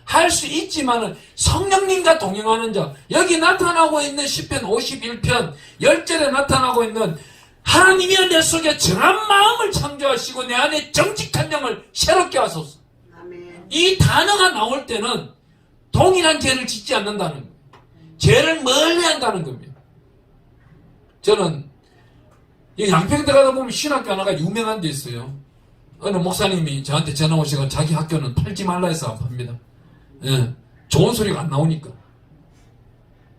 할 수 있지만은 성령님과 동행하는 자, 여기 나타나고 있는 시편 51편 10절에 나타나고 있는 하나님이여 내 속에 정한 마음을 창조하시고 내 안에 정직한 영을 새롭게 하소서. 아멘. 이 단어가 나올 때는 동일한 죄를 짓지 않는다는 거예요. 죄를 멀리한다는 겁니다. 저는 이 양평 들어가다 보면 신학교 하나가 유명한 데 있어요. 어느 목사님이 저한테 전화 오시고 자기 학교는 팔지 말라 해서 안 팝니다. 예, 좋은 소리가 안 나오니까.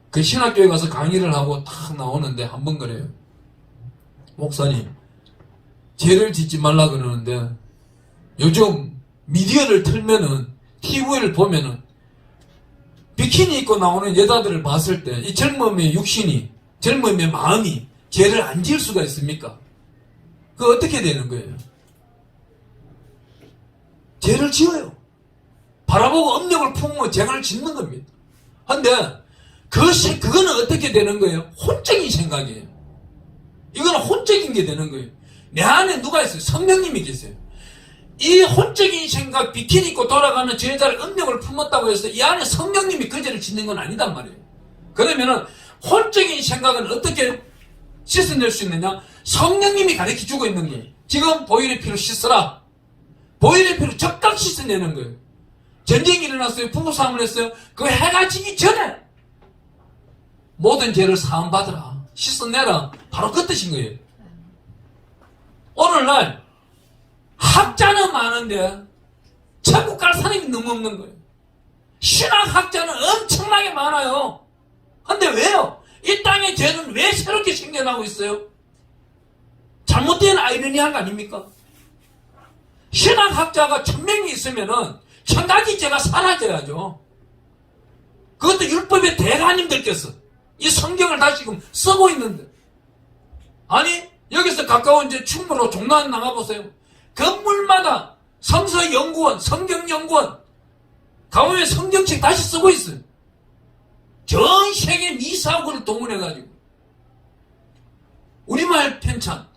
그 신학교에 가서 강의를 하고 탁 나오는데 한 번 그래요. 목사님, 죄를 짓지 말라 그러는데 요즘 미디어를 틀면은 TV를 보면은 비키니 입고 나오는 여자들을 봤을 때 이 젊음의 육신이, 젊음의 마음이 죄를 안 지을 수가 있습니까? 그거 어떻게 되는 거예요? 죄를 지어요. 바라보고 업력을 품으면 죄를 짓는 겁니다. 근데 그거는 어떻게 되는 거예요? 혼적인 생각이에요. 이거는 혼적인 게 되는 거예요. 내 안에 누가 있어요? 성령님이 계세요. 이 혼적인 생각, 비키니 입고 돌아가는 저 여자를 업력을 품었다고 해서 이 안에 성령님이 그 죄를 짓는 건 아니단 말이에요. 그러면은 혼적인 생각은 어떻게 씻어낼 수 있느냐? 성령님이 가르쳐주고 있는 거예요. 지금 보혈의 피로 씻어라. 보혈의 피로 적각 씻어내는 거예요. 전쟁이 일어났어요. 부부싸움을 했어요. 그 해가 지기 전에 모든 죄를 사함받으라. 씻어내라. 바로 그 뜻인 거예요. 오늘날 학자는 많은데 천국 갈 사람이 너무 없는 거예요. 신학학자는 엄청나게 많아요. 근데 왜요? 이 땅의 죄는 왜 새롭게 생겨나고 있어요? 잘못된 아이러니한 거 아닙니까? 신학학자가 1000명이 있으면은 1000가지 죄가 사라져야죠. 그것도 율법의 대가님들께서 이 성경을 다시금 쓰고 있는데, 아니 여기서 가까운 이제 충무로 종로 나가보세요. 건물마다 성서연구원, 성경연구원 가보면 성경책 다시 쓰고 있어요. 전 세계 미사고를 동원해가지고 우리말 편찬,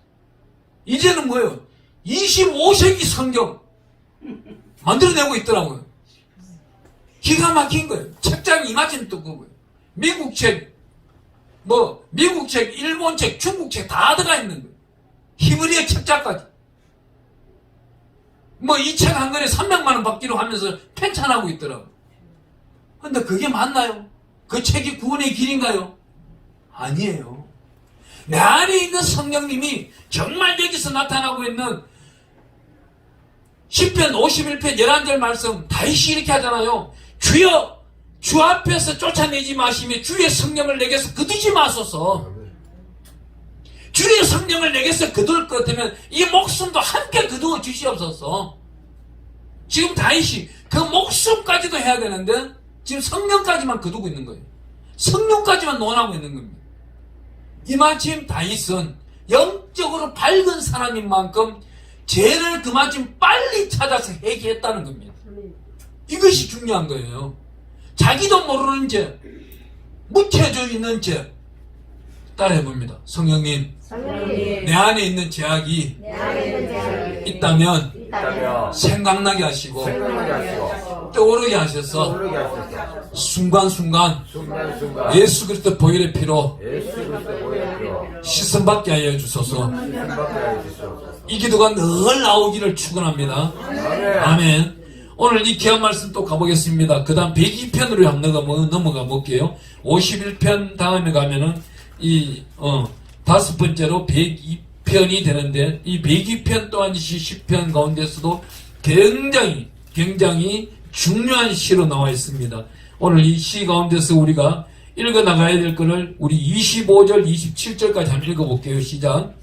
이제는 뭐예요? 25세기 성경 만들어내고 있더라고요. 기가 막힌 거예요. 책장이 이만큼 두꺼워요. 미국 책, 미국 책, 일본 책, 중국 책 다 들어가 있는 거예요. 히브리어 책자까지. 이 책 한 권에 300만 원 받기로 하면서 편찬하고 있더라고요. 근데 그게 맞나요? 그 책이 구원의 길인가요? 아니에요. 내 안에 있는 성령님이 정말 여기서 나타나고 있는 시편 51편 11절 말씀 다윗이 이렇게 하잖아요. 주여 주 앞에서 쫓아내지 마시며 주의 성령을 내게서 거두지 마소서. 주의 성령을 내게서 거둘 것 같으면 이 목숨도 함께 거두어 주시옵소서. 지금 다윗이 그 목숨까지도 해야 되는데 지금 성령까지만 거두고 있는 거예요. 성령까지만 논하고 있는 겁니다. 이마침 다윗은 영적으로 밝은 사람인 만큼 죄를 그만큼 빨리 찾아서 해결했다는 겁니다. 이것이 중요한 거예요. 자기도 모르는 죄, 묻혀져 있는 죄 따라해봅니다. 성령님, 내 안에 있는 죄악이 있다면 생각나게 하시고 떠오르게 하셔서 순간순간 예수 그리스도 보혈의 피로 씻음받게 하여 주소서. 이 기도가 늘 나오기를 축원합니다. 아멘. 오늘 이 귀한 말씀 또 가보겠습니다. 그 다음 102편으로 한번 넘어가 볼게요. 51편 다음에 가면은 다섯 번째로 102편이 되는데, 이 102편 또한 시편 가운데서도 굉장히 중요한 시로 나와 있습니다. 오늘 이 시 가운데서 우리가 읽어 나가야 될 것을 우리 25절, 27절까지 한번 읽어볼게요. 시작.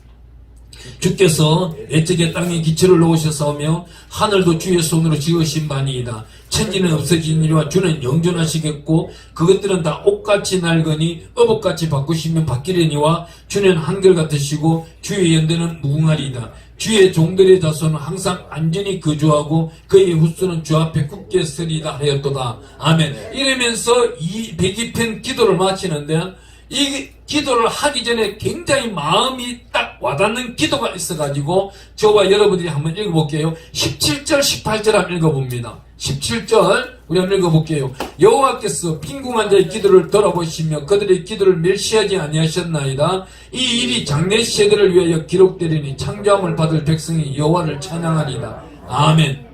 주께서 애적의 땅에 기초를 놓으셨사오며 하늘도 주의 손으로 지으신 바니이다. 천지는 없어지니와 주는 영존하시겠고 그것들은 다 옷같이 낡으니 어복같이 바꾸시면 바뀌려니와 주는 한결같으시고 주의 연대는 무궁하리이다. 주의 종들의 자손은 항상 안전히 거주하고 그의 후손은 주 앞에 굳게 서리다 하였도다. 아멘. 이러면서 이 102편 기도를 마치는데 이 기도를 하기 전에 굉장히 마음이 딱 와닿는 기도가 있어가지고 저와 여러분들이 한번 읽어볼게요. 17절 18절 한번 읽어봅니다. 17절 우리 한번 읽어볼게요. 여호와께서 빈궁한 자의 기도를 돌아보시며 그들의 기도를 멸시하지 아니하셨나이다. 이 일이 장래 세대를 위하여 기록되리니 창조함을 받을 백성이 여호와를 찬양하리다. 아멘.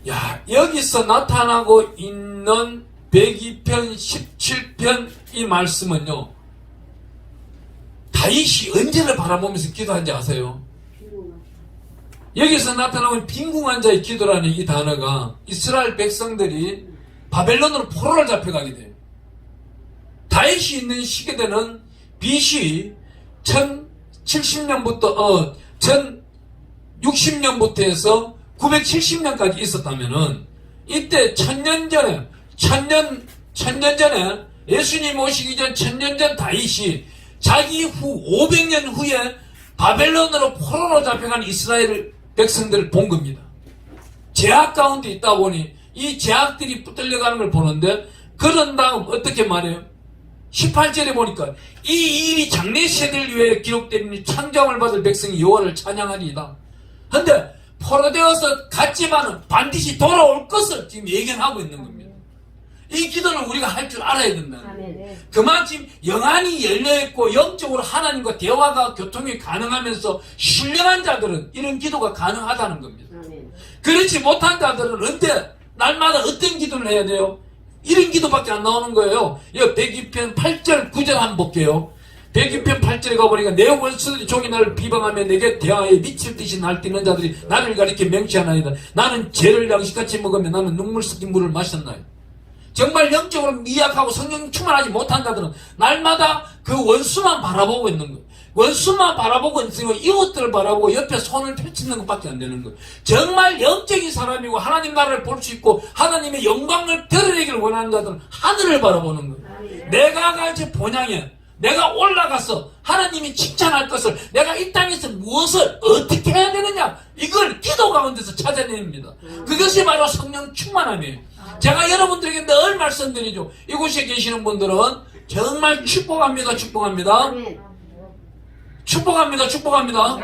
야, 여기서 나타나고 있는 102편 17편 이 말씀은요, 다윗이 언제를 바라보면서 기도한지 아세요? 여기서 나타나는 빈궁한 자의 기도라는 이 단어가 이스라엘 백성들이 바벨론으로 포로를 잡혀가게 돼요. 다윗이 있는 시기대는 BC 1070년부터 1060년부터 해서 970년까지 있었다면은 이때 천년 전에 예수님 오시기 전 1000년 전 다윗이 자기 후 500년 후에 바벨론으로 포로로 잡혀간 이스라엘 백성들을 본 겁니다. 제약 가운데 있다 보니 이 제약들이 붙들려가는 걸 보는데 그런 다음 어떻게 말해요? 18절에 보니까 이 일이 장래 세대를 위해 기록되니 창조함을 받을 백성이 여호와를 찬양하리이다. 근데 포로되어서 갔지만은 반드시 돌아올 것을 지금 예견하고 있는 겁니다. 이 기도를 우리가 할 줄 알아야 된다. 그만큼 영안이 열려있고 영적으로 하나님과 대화가 교통이 가능하면서 신령한 자들은 이런 기도가 가능하다는 겁니다. 그렇지 못한 자들은 언제 날마다 어떤 기도를 해야 돼요? 이런 기도밖에 안 나오는 거예요. 이 102편 8절 9절 한번 볼게요. 102편 8절에 가보니까 내 원수들이 종이 나를 비방하며 내게 대하여 미칠 듯이 날뛰는 자들이 나를 가리켜 맹치하나이다. 나는 죄를 양식같이 먹으며 나는 눈물 섞인 물을 마셨나이다. 정말 영적으로 미약하고 성령 충만하지 못한 자들은 날마다 그 원수만 바라보고 있는 거예요. 원수만 바라보고 있으면 이웃들을 바라보고 옆에 손을 펼치는 것밖에 안 되는 거예요. 정말 영적인 사람이고 하나님 나라를 볼 수 있고 하나님의 영광을 드러내기를 원하는 자들은 하늘을 바라보는 거예요. 내가 갈지 본향에 내가 올라가서 하나님이 칭찬할 것을 내가 이 땅에서 무엇을 어떻게 해야 되느냐 이걸 기도 가운데서 찾아냅니다. 그것이 바로 성령 충만함이에요. 제가 여러분들에게 늘 말씀드리죠. 이곳에 계시는 분들은 정말 축복합니다. 축복합니다. 축복합니다. 축복합니다.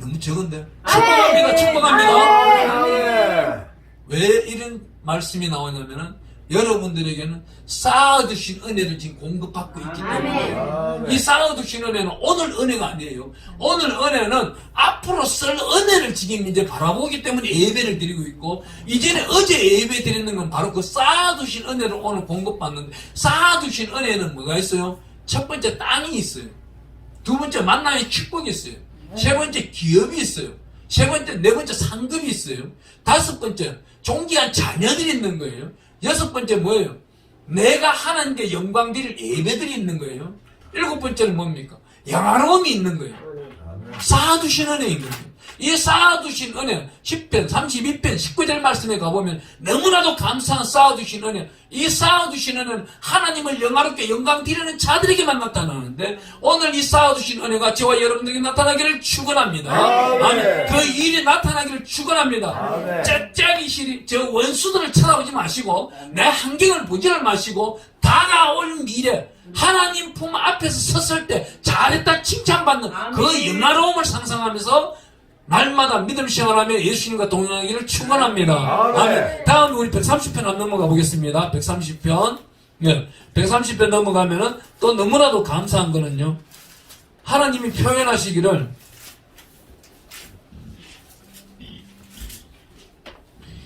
너무 적은데? 축복합니다. 축복합니다. 왜 이런 말씀이 나오냐면은 여러분들에게는 쌓아두신 은혜를 지금 공급받고 있기 때문에 이 쌓아두신 은혜는 오늘 은혜가 아니에요. 오늘 은혜는 앞으로 쓸 은혜를 지금 이제 바라보기 때문에 예배를 드리고 있고 이전에 어제 예배 드리는 건 바로 그 쌓아두신 은혜를 오늘 공급받는데 쌓아두신 은혜는 뭐가 있어요? 첫 번째 땅이 있어요. 두 번째 만남의 축복이 있어요. 세 번째 기업이 있어요. 네 번째 상급이 있어요. 다섯 번째 존귀한 자녀들이 있는 거예요. 여섯 번째 뭐예요? 내가 하나님께 영광 드릴 예배들이 있는 거예요. 일곱 번째는 뭡니까? 영화로움이 있는 거예요. 쌓아두신 은혜인 거예요. 이 쌓아두신 은혜 10편, 32편, 19절 말씀에 가보면 너무나도 감사한 쌓아두신 은혜 이 쌓아두신 은혜는 하나님을 영화롭게 영광 드리는 자들에게만 나타나는데 오늘 이 쌓아두신 은혜가 저와 여러분들에게 나타나기를 축원합니다. 아멘. 그 일이 나타나기를 축원합니다. 째째리 저 원수들을 쳐다보지 마시고 내 환경을 보지를 마시고 다가올 미래 하나님 품 앞에서 섰을 때 잘했다 칭찬받는 그 영화로움을 상상하면서 날마다 믿음 생활하며 예수님과 동행하기를 축원합니다. 아멘. 다음 우리 130편 한번 넘어가 보겠습니다. 130편. 네. 130편 넘어가면은 또 너무나도 감사한 거는요. 하나님이 표현하시기를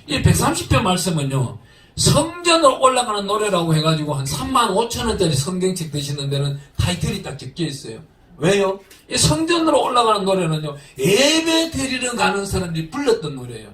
이 130편 말씀은요. 성전으로 올라가는 노래라고 해가지고 한 35,000원짜리 성경책 드시는 데는 타이틀이 딱 적혀 있어요. 왜요? 이 성전으로 올라가는 노래는요, 예배 드리러 가는 사람들이 불렀던 노래예요.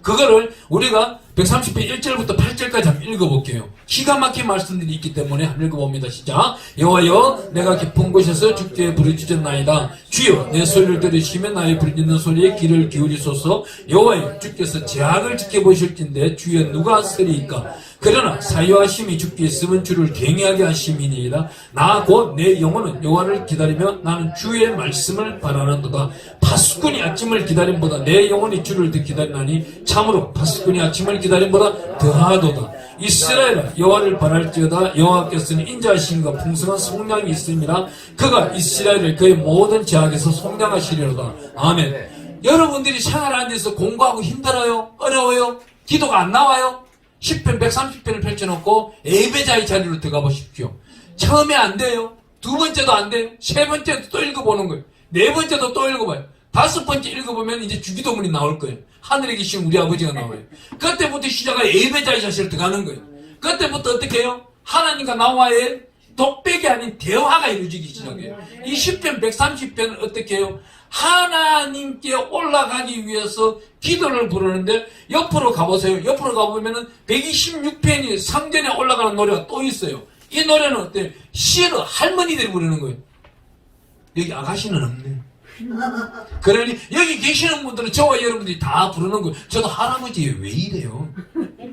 그거를 우리가 130편 1절부터 8절까지 한번 읽어볼게요. 기가 막힌 말씀들이 있기 때문에 한번 읽어봅니다. 시작. 여호와여 내가 깊은 곳에서 주께 부르짖었나이다. 주여 내 소리를 들으시면 나의 부르짖는 소리에 귀를 기울이소서. 여호와여 주께서 제 악을 지켜보실진데 주여 누가 쓰리이까. 그러나 사유하심이 주께 있으면 주를 경외하게 하심이니이다. 나 곧 내 영혼은 여호와를 기다리며 나는 주의 말씀을 바라는도다. 파수꾼이 아침을 기다림보다 내 영혼이 주를 더 기다리나니 참으로 파수꾼이 아침을 기다림보다 더하도다. 이스라엘아 여호와를 바랄지어다. 여호와께서는 인자하심과 풍성한 속량이 있음이라. 그가 이스라엘을 그의 모든 죄악에서 속량하시리로다. 아멘. 여러분들이 생활 안에서 공부하고 힘들어요? 어려워요? 기도가 안 나와요? 10편 130편을 펼쳐놓고 예배자의 자리로 들어가 보십시오. 처음에 안 돼요. 두 번째도 안 돼요. 세 번째도 또 읽어보는 거예요. 네 번째도 또 읽어봐요. 다섯 번째 읽어보면 이제 주기도문이 나올 거예요. 하늘에 계신 우리 아버지가 나와요. 그때부터 시작해 예배자의 자리로 들어가는 거예요. 그때부터 어떻게 해요? 하나님과 나와의 독백이 아닌 대화가 이루어지기 시작해요. 이 10편 130편은 어떻게 해요? 하나님께 올라가기 위해서 기도를 부르는데 옆으로 가보세요. 옆으로 가보면은 126편이 성전에 올라가는 노래가 또 있어요. 이 노래는 어때요? 시를 할머니들이 부르는 거예요. 여기 아가씨는 없네. 그러니 여기 계시는 분들은 저와 여러분들이 다 부르는 거예요. 저도 할아버지 왜 이래요?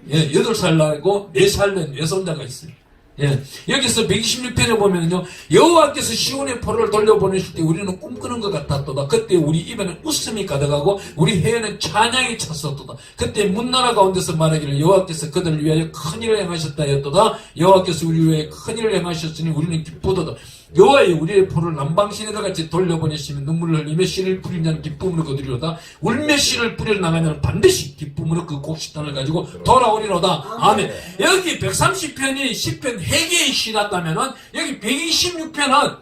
예, 8살 나고 4살 된 외손자가 있어요. 예, 여기서 126편에 보면요, 여호와께서 시온의 포로를 돌려보내실 때 우리는 꿈꾸는 것 같았도다. 그때 우리 입에는 웃음이 가득하고 우리 혀에는 찬양이 찼었도다. 그때 문나라 가운데서 말하기를 여호와께서 그들을 위하여 큰일을 행하셨다 했도다. 여호와께서 우리 위하여 큰일을 행하셨으니 우리는 기쁘도다. 여호와의 우리의 포를 남방신에다 같이 돌려보내시면 눈물을 흘리며 씨를 뿌린 자는 기쁨으로 거두리로다. 울며 씨를 뿌려 나가면 반드시 기쁨으로 그 곡식단을 가지고 돌아오리로다. 아멘. 여기 130편이 10편 회개의 시였다면은 여기 126편은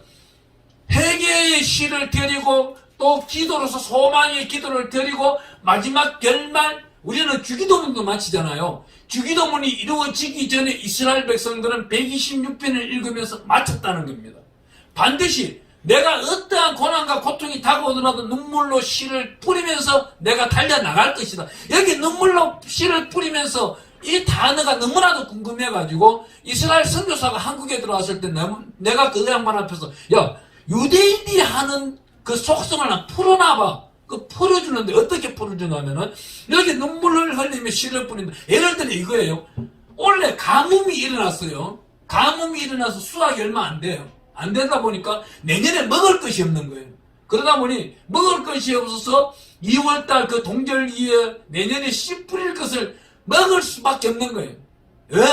회개의 시를 드리고 또 기도로서 소망의 기도를 드리고 마지막 결말 우리는 주기도문도 마치잖아요. 주기도문이 이루어지기 전에 이스라엘 백성들은 126편을 읽으면서 마쳤다는 겁니다. 반드시 내가 어떠한 고난과 고통이 다가오더라도 눈물로 씨를 뿌리면서 내가 달려나갈 것이다. 여기 눈물로 씨를 뿌리면서 이 단어가 너무나도 궁금해가지고 이스라엘 선교사가 한국에 들어왔을 때 내가 그 양반 앞에서 야 유대인이 하는 그 속성을 나 풀어놔봐. 그 풀어주는데 어떻게 풀어주냐면은 여기 눈물을 흘리며 씨를 뿌린다. 예를 들어 이거예요. 원래 가뭄이 일어났어요. 가뭄이 일어나서 수확이 얼마 안 돼요. 안 되다 보니까 내년에 먹을 것이 없는 거예요. 그러다 보니 먹을 것이 없어서 2월달 그 동절기에 내년에 씨 뿌릴 것을 먹을 수밖에 없는 거예요. 왜?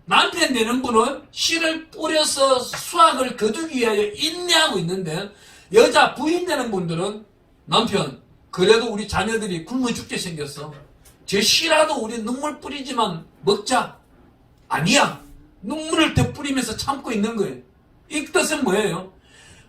남편 되는 분은 씨를 뿌려서 수확을 거두기 위하여 인내하고 있는데 여자 부인 되는 분들은 남편 그래도 우리 자녀들이 굶어 죽게 생겼어. 제 씨라도 우리 눈물 뿌리지만 먹자. 아니야. 눈물을 더 뿌리면서 참고 있는 거예요. 이 뜻은 뭐예요?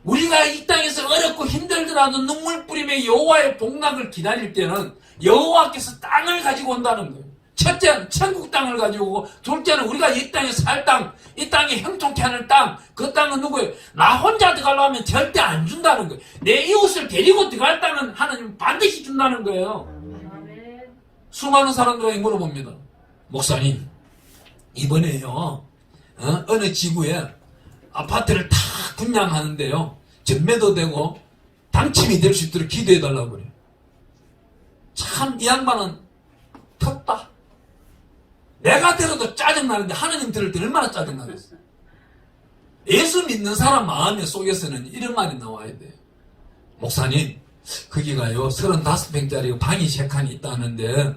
우리가 이 땅에서 어렵고 힘들더라도 눈물 뿌리며 여호와의 복락을 기다릴 때는 여호와께서 땅을 가지고 온다는 거예요. 첫째는 천국 땅을 가지고 오고 둘째는 우리가 이 땅에 살 땅, 이 땅에 형통케 하는 땅, 그 땅은 누구예요? 나 혼자 들어가려고 하면 절대 안 준다는 거예요. 내 이웃을 데리고 들어갈 땅은 하나님 반드시 준다는 거예요. 수많은 사람들에게 물어봅니다. 목사님, 이번에요 어느 지구에 아파트를 다 분양하는데요 전매도 되고 당첨이 될 수 있도록 기도해달라고 그래요. 참 이 양반은 텄다. 내가 들어도 짜증나는데 하나님 들을 때 얼마나 짜증나겠어요. 예수 믿는 사람 마음의 속에서는 이런 말이 나와야 돼요. 목사님 거기가요 35평짜리 방이 3칸이 있다는데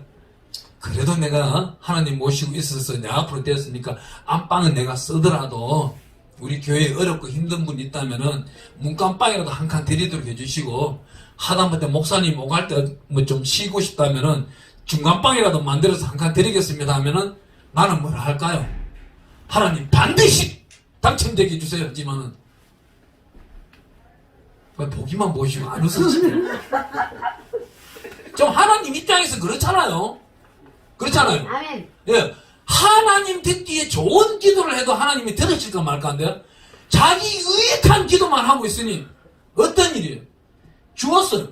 그래도 내가 하나님 모시고 있어서 내 앞으로 됐으니까 안방은 내가 쓰더라도 우리 교회에 어렵고 힘든 분 있다면은 문간방이라도 한 칸 드리도록 해주시고 하다못해 목사님 오갈 때 뭐 좀 쉬고 싶다면은 중간방이라도 만들어서 한 칸 드리겠습니다 하면은 나는 뭐라 할까요? 하나님 반드시 당첨되게 해주세요 하지만은 보기만 보시고 안 웃으시고 좀 하나님 입장에서 그렇잖아요. 그렇잖아요. 아멘. 예. 하나님 듣기에 좋은 기도를 해도 하나님이 들으실까 말까 한데요. 자기 유익한 기도만 하고 있으니 어떤 일이에요? 주었어요.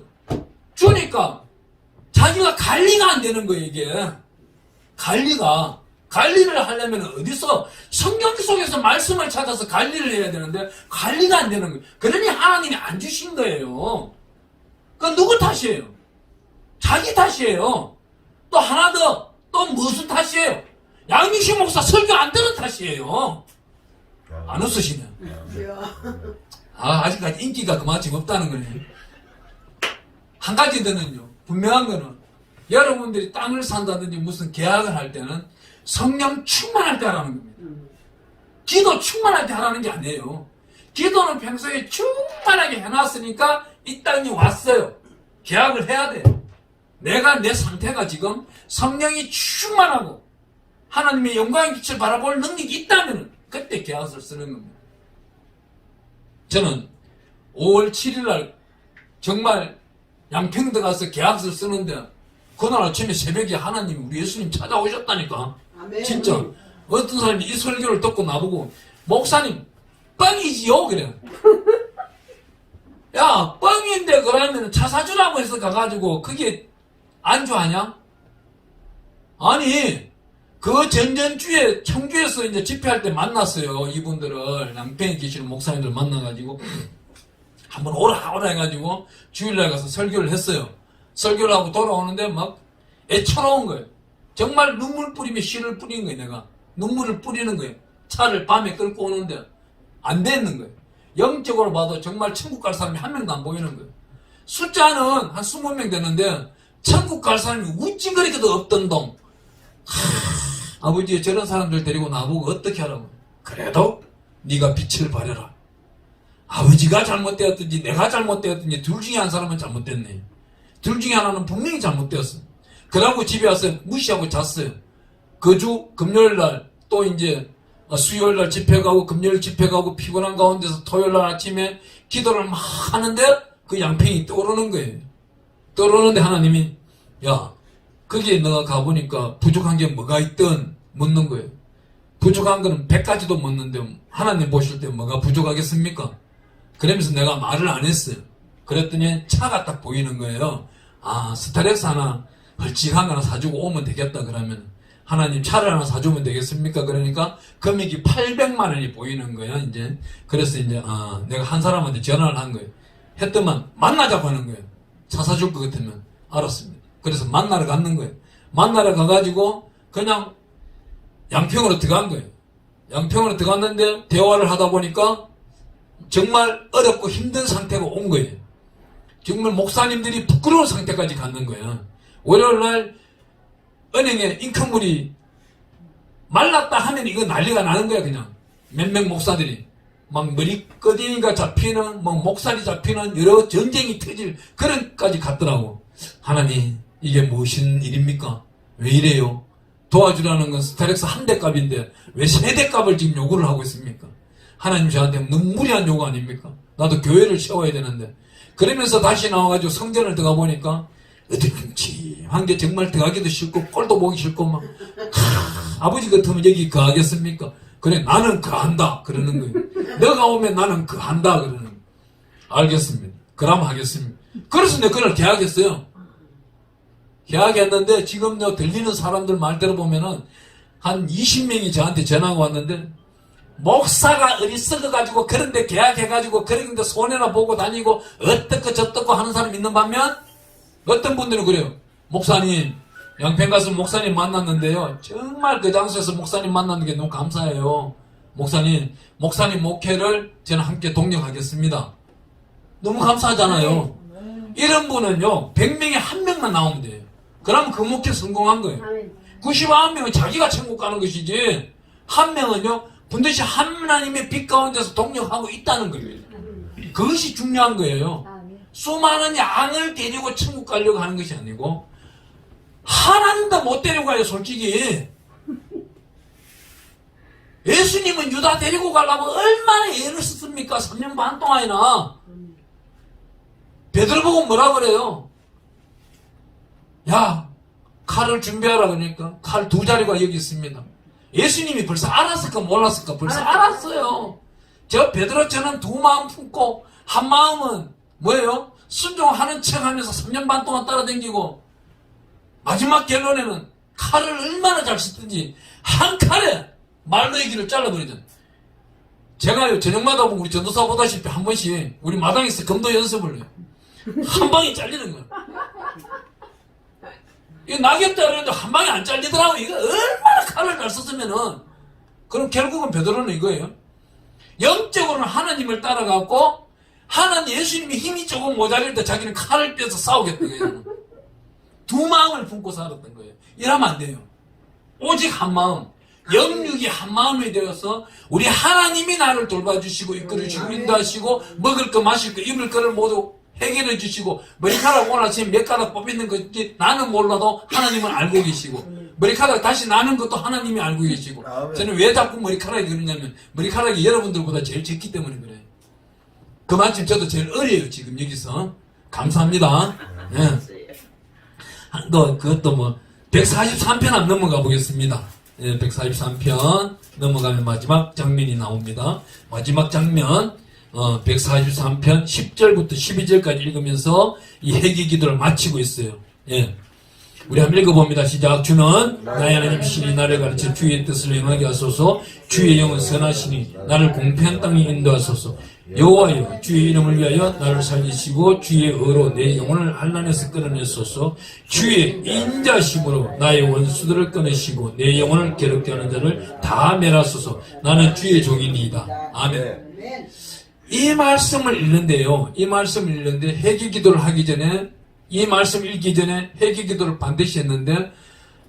주니까 자기가 관리가 안 되는 거예요, 이게. 관리를 하려면 어디서 성경 속에서 말씀을 찾아서 관리를 해야 되는데 관리가 안 되는 거예요. 그러니 하나님이 안 주신 거예요. 그건 누구 탓이에요? 자기 탓이에요. 또 하나 더, 또 무슨 탓이에요? 양민식 목사 설교 안 들은 탓이에요. 안 웃으시네. 아직까지 인기가 그만큼 없다는 거네요. 한 가지 더는요, 분명한 거는 여러분들이 땅을 산다든지 무슨 계약을 할 때는 성령 충만할 때 하라는 겁니다. 기도 충만할 때 하라는 게 아니에요. 기도는 평소에 충만하게 해놨으니까 이 땅이 왔어요. 계약을 해야 돼요. 내가 내 상태가 지금 성령이 충만하고 하나님의 영광의 빛을 바라볼 능력이 있다면 그때 계약서를 쓰는 겁니다. 저는 5월 7일날 정말 양평도 가서 계약서를 쓰는데 그날 아침에 새벽에 하나님 우리 예수님 찾아오셨다니까. 아멘. 진짜 어떤 사람이 이 설교를 듣고 나보고 목사님 뻥이지요 그래. 야 뻥인데 그러면 차 사주라고 해서 가가지고 그게 안주하냐? 아니 그 전전주에 청주에서 이제 집회할 때 만났어요. 이분들을 양평에 계시는 목사님들 만나가지고 한번 오라 해가지고 주일날 가서 설교를 했어요. 설교를 하고 돌아오는데 막 애처로운 거예요. 정말 눈물 뿌리며 씨를 뿌린 거예요. 내가 눈물을 뿌리는 거예요. 차를 밤에 끌고 오는데 안 되는 거예요. 영적으로 봐도 정말 천국 갈 사람이 한 명도 안 보이는 거예요. 숫자는 한 20명 되는데 천국 갈 사람이 우찌거리게도 없던 동. 아버지 저런 사람들 데리고 나보고 어떻게 하라고. 그래도 네가 빛을 발해라. 아버지가 잘못되었든지 내가 잘못되었든지 둘 중에 한 사람은 잘못됐네. 둘 중에 하나는 분명히 잘못되었어. 그러고 집에 와서 무시하고 잤어요. 그 주 금요일날 또 이제 수요일날 집회 가고 금요일 집회 가고 피곤한 가운데서 토요일날 아침에 기도를 막 하는데 그 양평이 떠오르는 거예요. 떠오르는데 하나님이 야 거기에 너가 가보니까 부족한 게 뭐가 있든 묻는 거예요. 부족한 거는 100가지도 묻는데 하나님 보실 때 뭐가 부족하겠습니까? 그러면서 내가 말을 안 했어요. 그랬더니 차가 딱 보이는 거예요. 아 스타렉스 하나 헐찍한 거 하나 사주고 오면 되겠다. 그러면 하나님 차를 하나 사주면 되겠습니까? 그러니까 금액이 800만 원이 보이는 거예요. 이제 그래서 이제 내가 한 사람한테 전화를 한 거예요. 했더만 만나자고 하는 거예요. 차 사줄 것 같으면 알았습니다. 그래서 만나러 갔는 거예요. 만나러 가가지고 그냥 양평으로 들어간 거예요. 양평으로 들어갔는데 대화를 하다 보니까 정말 어렵고 힘든 상태가 온 거예요. 정말 목사님들이 부끄러운 상태까지 갔는 거예요. 월요일날 은행에 인컴물이 말랐다 하면 이거 난리가 나는 거야. 그냥 몇몇 목사들이 막 머리끄댕이가 잡히는 뭐 목살이 잡히는 여러 전쟁이 터질 그런까지 갔더라고. 하나님 이게 무슨 일입니까? 왜 이래요? 도와주라는 건 스타렉스 한 대 값인데 왜 세 대 값을 지금 요구를 하고 있습니까? 하나님 저한테 너무 무리한 요구 아닙니까? 나도 교회를 세워야 되는데. 그러면서 다시 나와가지고 성전을 들어가 보니까 어두컴침한 게 정말 들어가기도 싫고 꼴도 보기 싫고 막 아버지 같으면 여기 거하겠습니까? 그래 나는 거한다 그러는 거예요. 너가 오면 나는 거한다 그러는 거예요. 알겠습니다. 그럼 하겠습니다. 그래서 내가 그날 계약했어요. 계약했는데 지금 들리는 사람들 말 들어보면은 한 20명이 저한테 전화가 왔는데 목사가 어리석어가지고 그런데 계약해가지고 그런데 손해나 보고 다니고 어떻고 저떻고 하는 사람 있는 반면 어떤 분들은 그래요. 목사님 양평 가서 목사님 만났는데요. 정말 그 장소에서 목사님 만나는 게 너무 감사해요. 목사님 목회를 저는 함께 동력하겠습니다. 너무 감사하잖아요. 이런 분은요 100명에 한 명만 나오면 돼요. 그러면 그 목회 성공한 거예요. 99명은 자기가 천국 가는 것이지 한 명은요 반드시 하나님의 빛 가운데서 동력하고 있다는 거예요. 그것이 중요한 거예요. 수많은 양을 데리고 천국 가려고 하는 것이 아니고 하나님도 못 데리고 가요. 솔직히 예수님은 유다 데리고 가려고 얼마나 애를 썼습니까? 3년 반 동안이나. 베드로 보고 뭐라 그래요? 야 칼을 준비하라 그러니까 칼 2자리가 여기 있습니다. 예수님이 벌써 알았을까 몰랐을까? 벌써 알았어요. 저 베드로처럼 두 마음 품고 한 마음은 뭐예요? 순종하는 척 하면서 3년 반 동안 따라다니고 마지막 결론에는 칼을 얼마나 잘 쓰든지 한 칼에 말로의 길을 잘라버리잖아요. 제가요 저녁마다 보고 우리 전도사 보다시피 한 번씩 우리 마당에서 검도 연습을 해요. 한 방에 잘리는 거야. 이거 나겠다 그랬는데 한 방에 안 잘리더라고. 이거 얼마나 칼을 잘 썼으면은. 그럼 결국은 베드로는 이거예요. 영적으로는 하나님을 따라가고 하나님 예수님이 힘이 조금 모자랄 때 자기는 칼을 빼서 싸우겠다. 그냥. 두 마음을 품고 살았던 거예요. 이러면 안 돼요. 오직 한 마음. 영육이 한 마음이 되어서 우리 하나님이 나를 돌봐주시고 이끌어주시고 인도하시고 먹을 거 마실 거 입을 거를 모두 해결해 주시고 머리카락 오늘 아침에 몇 가닥 뽑히는 건지 나는 몰라도 하나님은 알고 계시고 머리카락 다시 나는 것도 하나님이 알고 계시고 저는 왜 자꾸 머리카락이 그러냐면 머리카락이 여러분들보다 제일 적기 때문에 그래요. 그만큼 저도 제일 어려요 지금 여기서. 감사합니다. 네. 그것도 뭐 143편 한번 넘어가 보겠습니다. 예, 143편 넘어가면 마지막 장면이 나옵니다. 마지막 장면 143편 10절부터 12절까지 읽으면서 이 회개 기도를 마치고 있어요. 예. 우리 한번 읽어봅니다. 시작. 주는 나의 하나님 신이 나를 가르쳐 주의 뜻을 행하게 하소서. 주의 영은 선하시니 나를 공평한 땅에 인도하소서. 여호와여 주의 이름을 위하여 나를 살리시고 주의 의로 내 영혼을 환난에서 끌어내소서. 주의 인자심으로 나의 원수들을 끊으시고 내 영혼을 괴롭게 하는 자를 다 멸하소서. 나는 주의 종이니이다. 아멘. 이 말씀을 읽는데요. 이 말씀을 읽는데 회개 기도를 하기 전에 이 말씀 읽기 전에 회개 기도를 반드시 했는데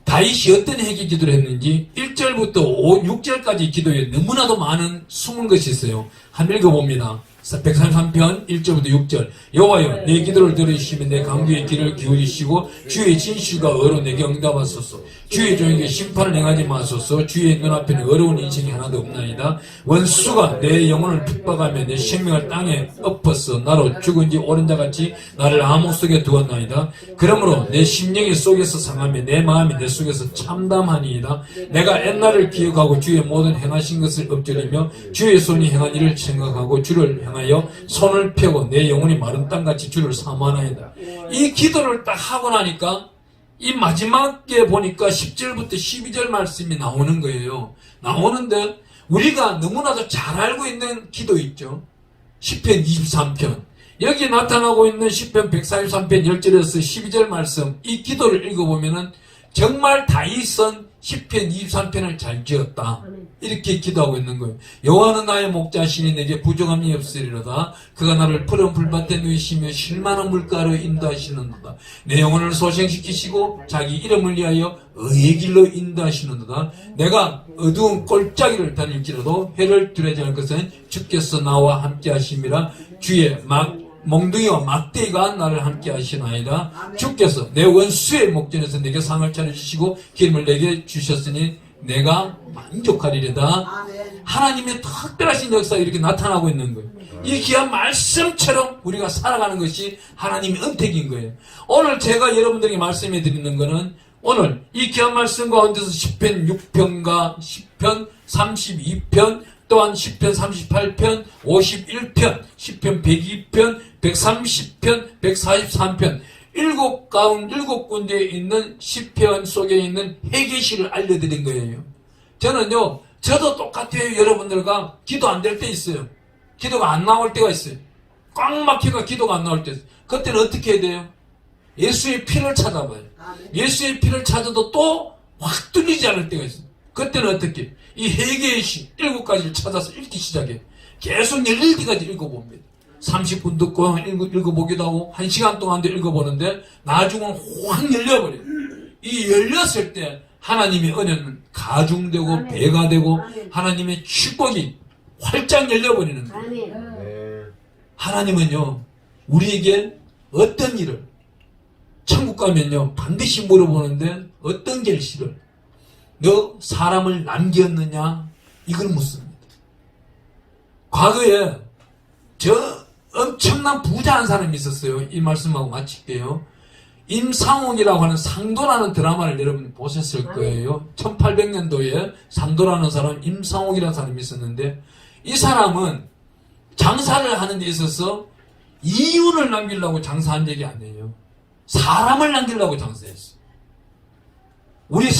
다윗이 어떤 회개 기도를 했는지 1절부터 6절까지 기도에 너무나도 많은 숨은 것이 있어요. 한번 읽어봅니다. 133편 1절부터 6절. 여호와여 내 기도를 들으시며 내 간구의 귀를 기울이시고 주의 진실과 의로 내게 응답하소서. 주의 종에게 심판을 행하지 마소서. 주의 눈앞에는 어려운 인생이 하나도 없나이다. 원수가 내 영혼을 핍박하며 내 생명을 땅에 엎어서 나로 죽은 지 오른 자같이 나를 암흑 속에 두었나이다. 그러므로 내 심령이 속에서 상하며 내 마음이 내 속에서 참담하니이다. 내가 옛날을 기억하고 주의 모든 행하신 것을 엎드리며 주의 손이 행한 일을 생각하고 주를 향하여 손을 펴고 내 영혼이 마른 땅같이 주를 사모하나이다. 이 기도를 딱 하고 나니까 이 마지막에 보니까 10절부터 12절 말씀이 나오는 거예요. 나오는데 우리가 너무나도 잘 알고 있는 기도 있죠. 10편 23편. 여기 나타나고 있는 10편 143편 10절에서 12절 말씀 이 기도를 읽어보면은 정말 다윗은 10편 23편을 잘 지었다. 이렇게 기도하고 있는 거예요. 여호와는 나의 목자시니 내게 부족함이 없으리로다. 그가 나를 푸른 풀밭에 누이시며 실만한 물가로 인도하시는도다. 내 영혼을 소생시키시고 자기 이름을 위하여 의의 길로 인도하시는도다. 내가 어두운 골짜기를 다닐지라도 해를 두려지 않을 것은 주께서 나와 함께 하심이라. 주의 몽둥이와 막대기가 나를 함께 하시나이다. 주께서 내 원수의 목전에서 내게 상을 차려주시고 기름을 내게 주셨으니 내가 만족하리로다. 하나님의 특별하신 역사가 이렇게 나타나고 있는 거예요. 이 귀한 말씀처럼 우리가 살아가는 것이 하나님의 은택인 거예요. 오늘 제가 여러분들에게 말씀해 드리는 것은 오늘 이 귀한 말씀 가운데서 10편 6편과 10편 32편 또한 10편 38편 51편 10편 102편 130편 143편 일곱 군데에 있는 시편 속에 있는 회개시를 알려드린 거예요. 저는요, 저도 똑같아요. 여러분들과 기도 안 될 때 있어요. 기도가 안 나올 때가 있어요. 꽉 막히가 기도가 안 나올 때 있어요. 그때는 어떻게 해야 돼요? 예수의 피를 찾아봐요. 예수의 피를 찾아도 또 확 뚫리지 않을 때가 있어요. 그때는 어떻게? 이 회개의 시 7가지를 찾아서 읽기 시작해요. 계속 열릴 때까지 읽어봅니다. 30분 듣고 읽어보기도 하고 1시간 동안도 읽어보는데 나중은 확 열려버려요. 이 열렸을 때 하나님의 은혜는 가중되고 배가 되고 하나님의 축복이 활짝 열려버리는 거예요. 하나님은요 우리에게 어떤 일을 천국 가면요 반드시 물어보는데 어떤 결실을 너 사람을 남겼느냐 이걸 묻습니다. 과거에 저 엄청난 부자 한 사람이 있었어요. 이 말씀하고 마칠게요. 임상옥이라고 하는 상도라는 드라마를 여러분 보셨을 거예요. 1800년도에 상도라는 사람, 임상옥이라는 사람이 있었는데 이 사람은 장사를 하는 데 있어서 이윤을 남기려고 장사한 적이 아니에요. 사람을 남기려고 장사했어요. 우리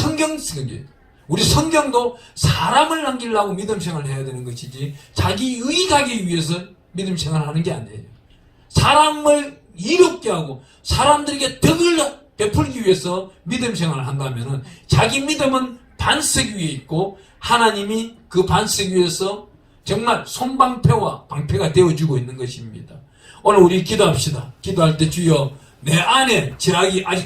성경도 사람을 남기려고 믿음 생활을 해야 되는 것이지 자기 유익하기 위해서 믿음 생활을 하는 게 아니에요. 사람을 이롭게 하고 사람들에게 덕을 베풀기 위해서 믿음 생활을 한다면은 자기 믿음은 반석 위에 있고 하나님이 그 반석 위에서 정말 손방패와 방패가 되어주고 있는 것입니다. 오늘 우리 기도합시다. 기도할 때 주여 내 안에 죄악이 아직도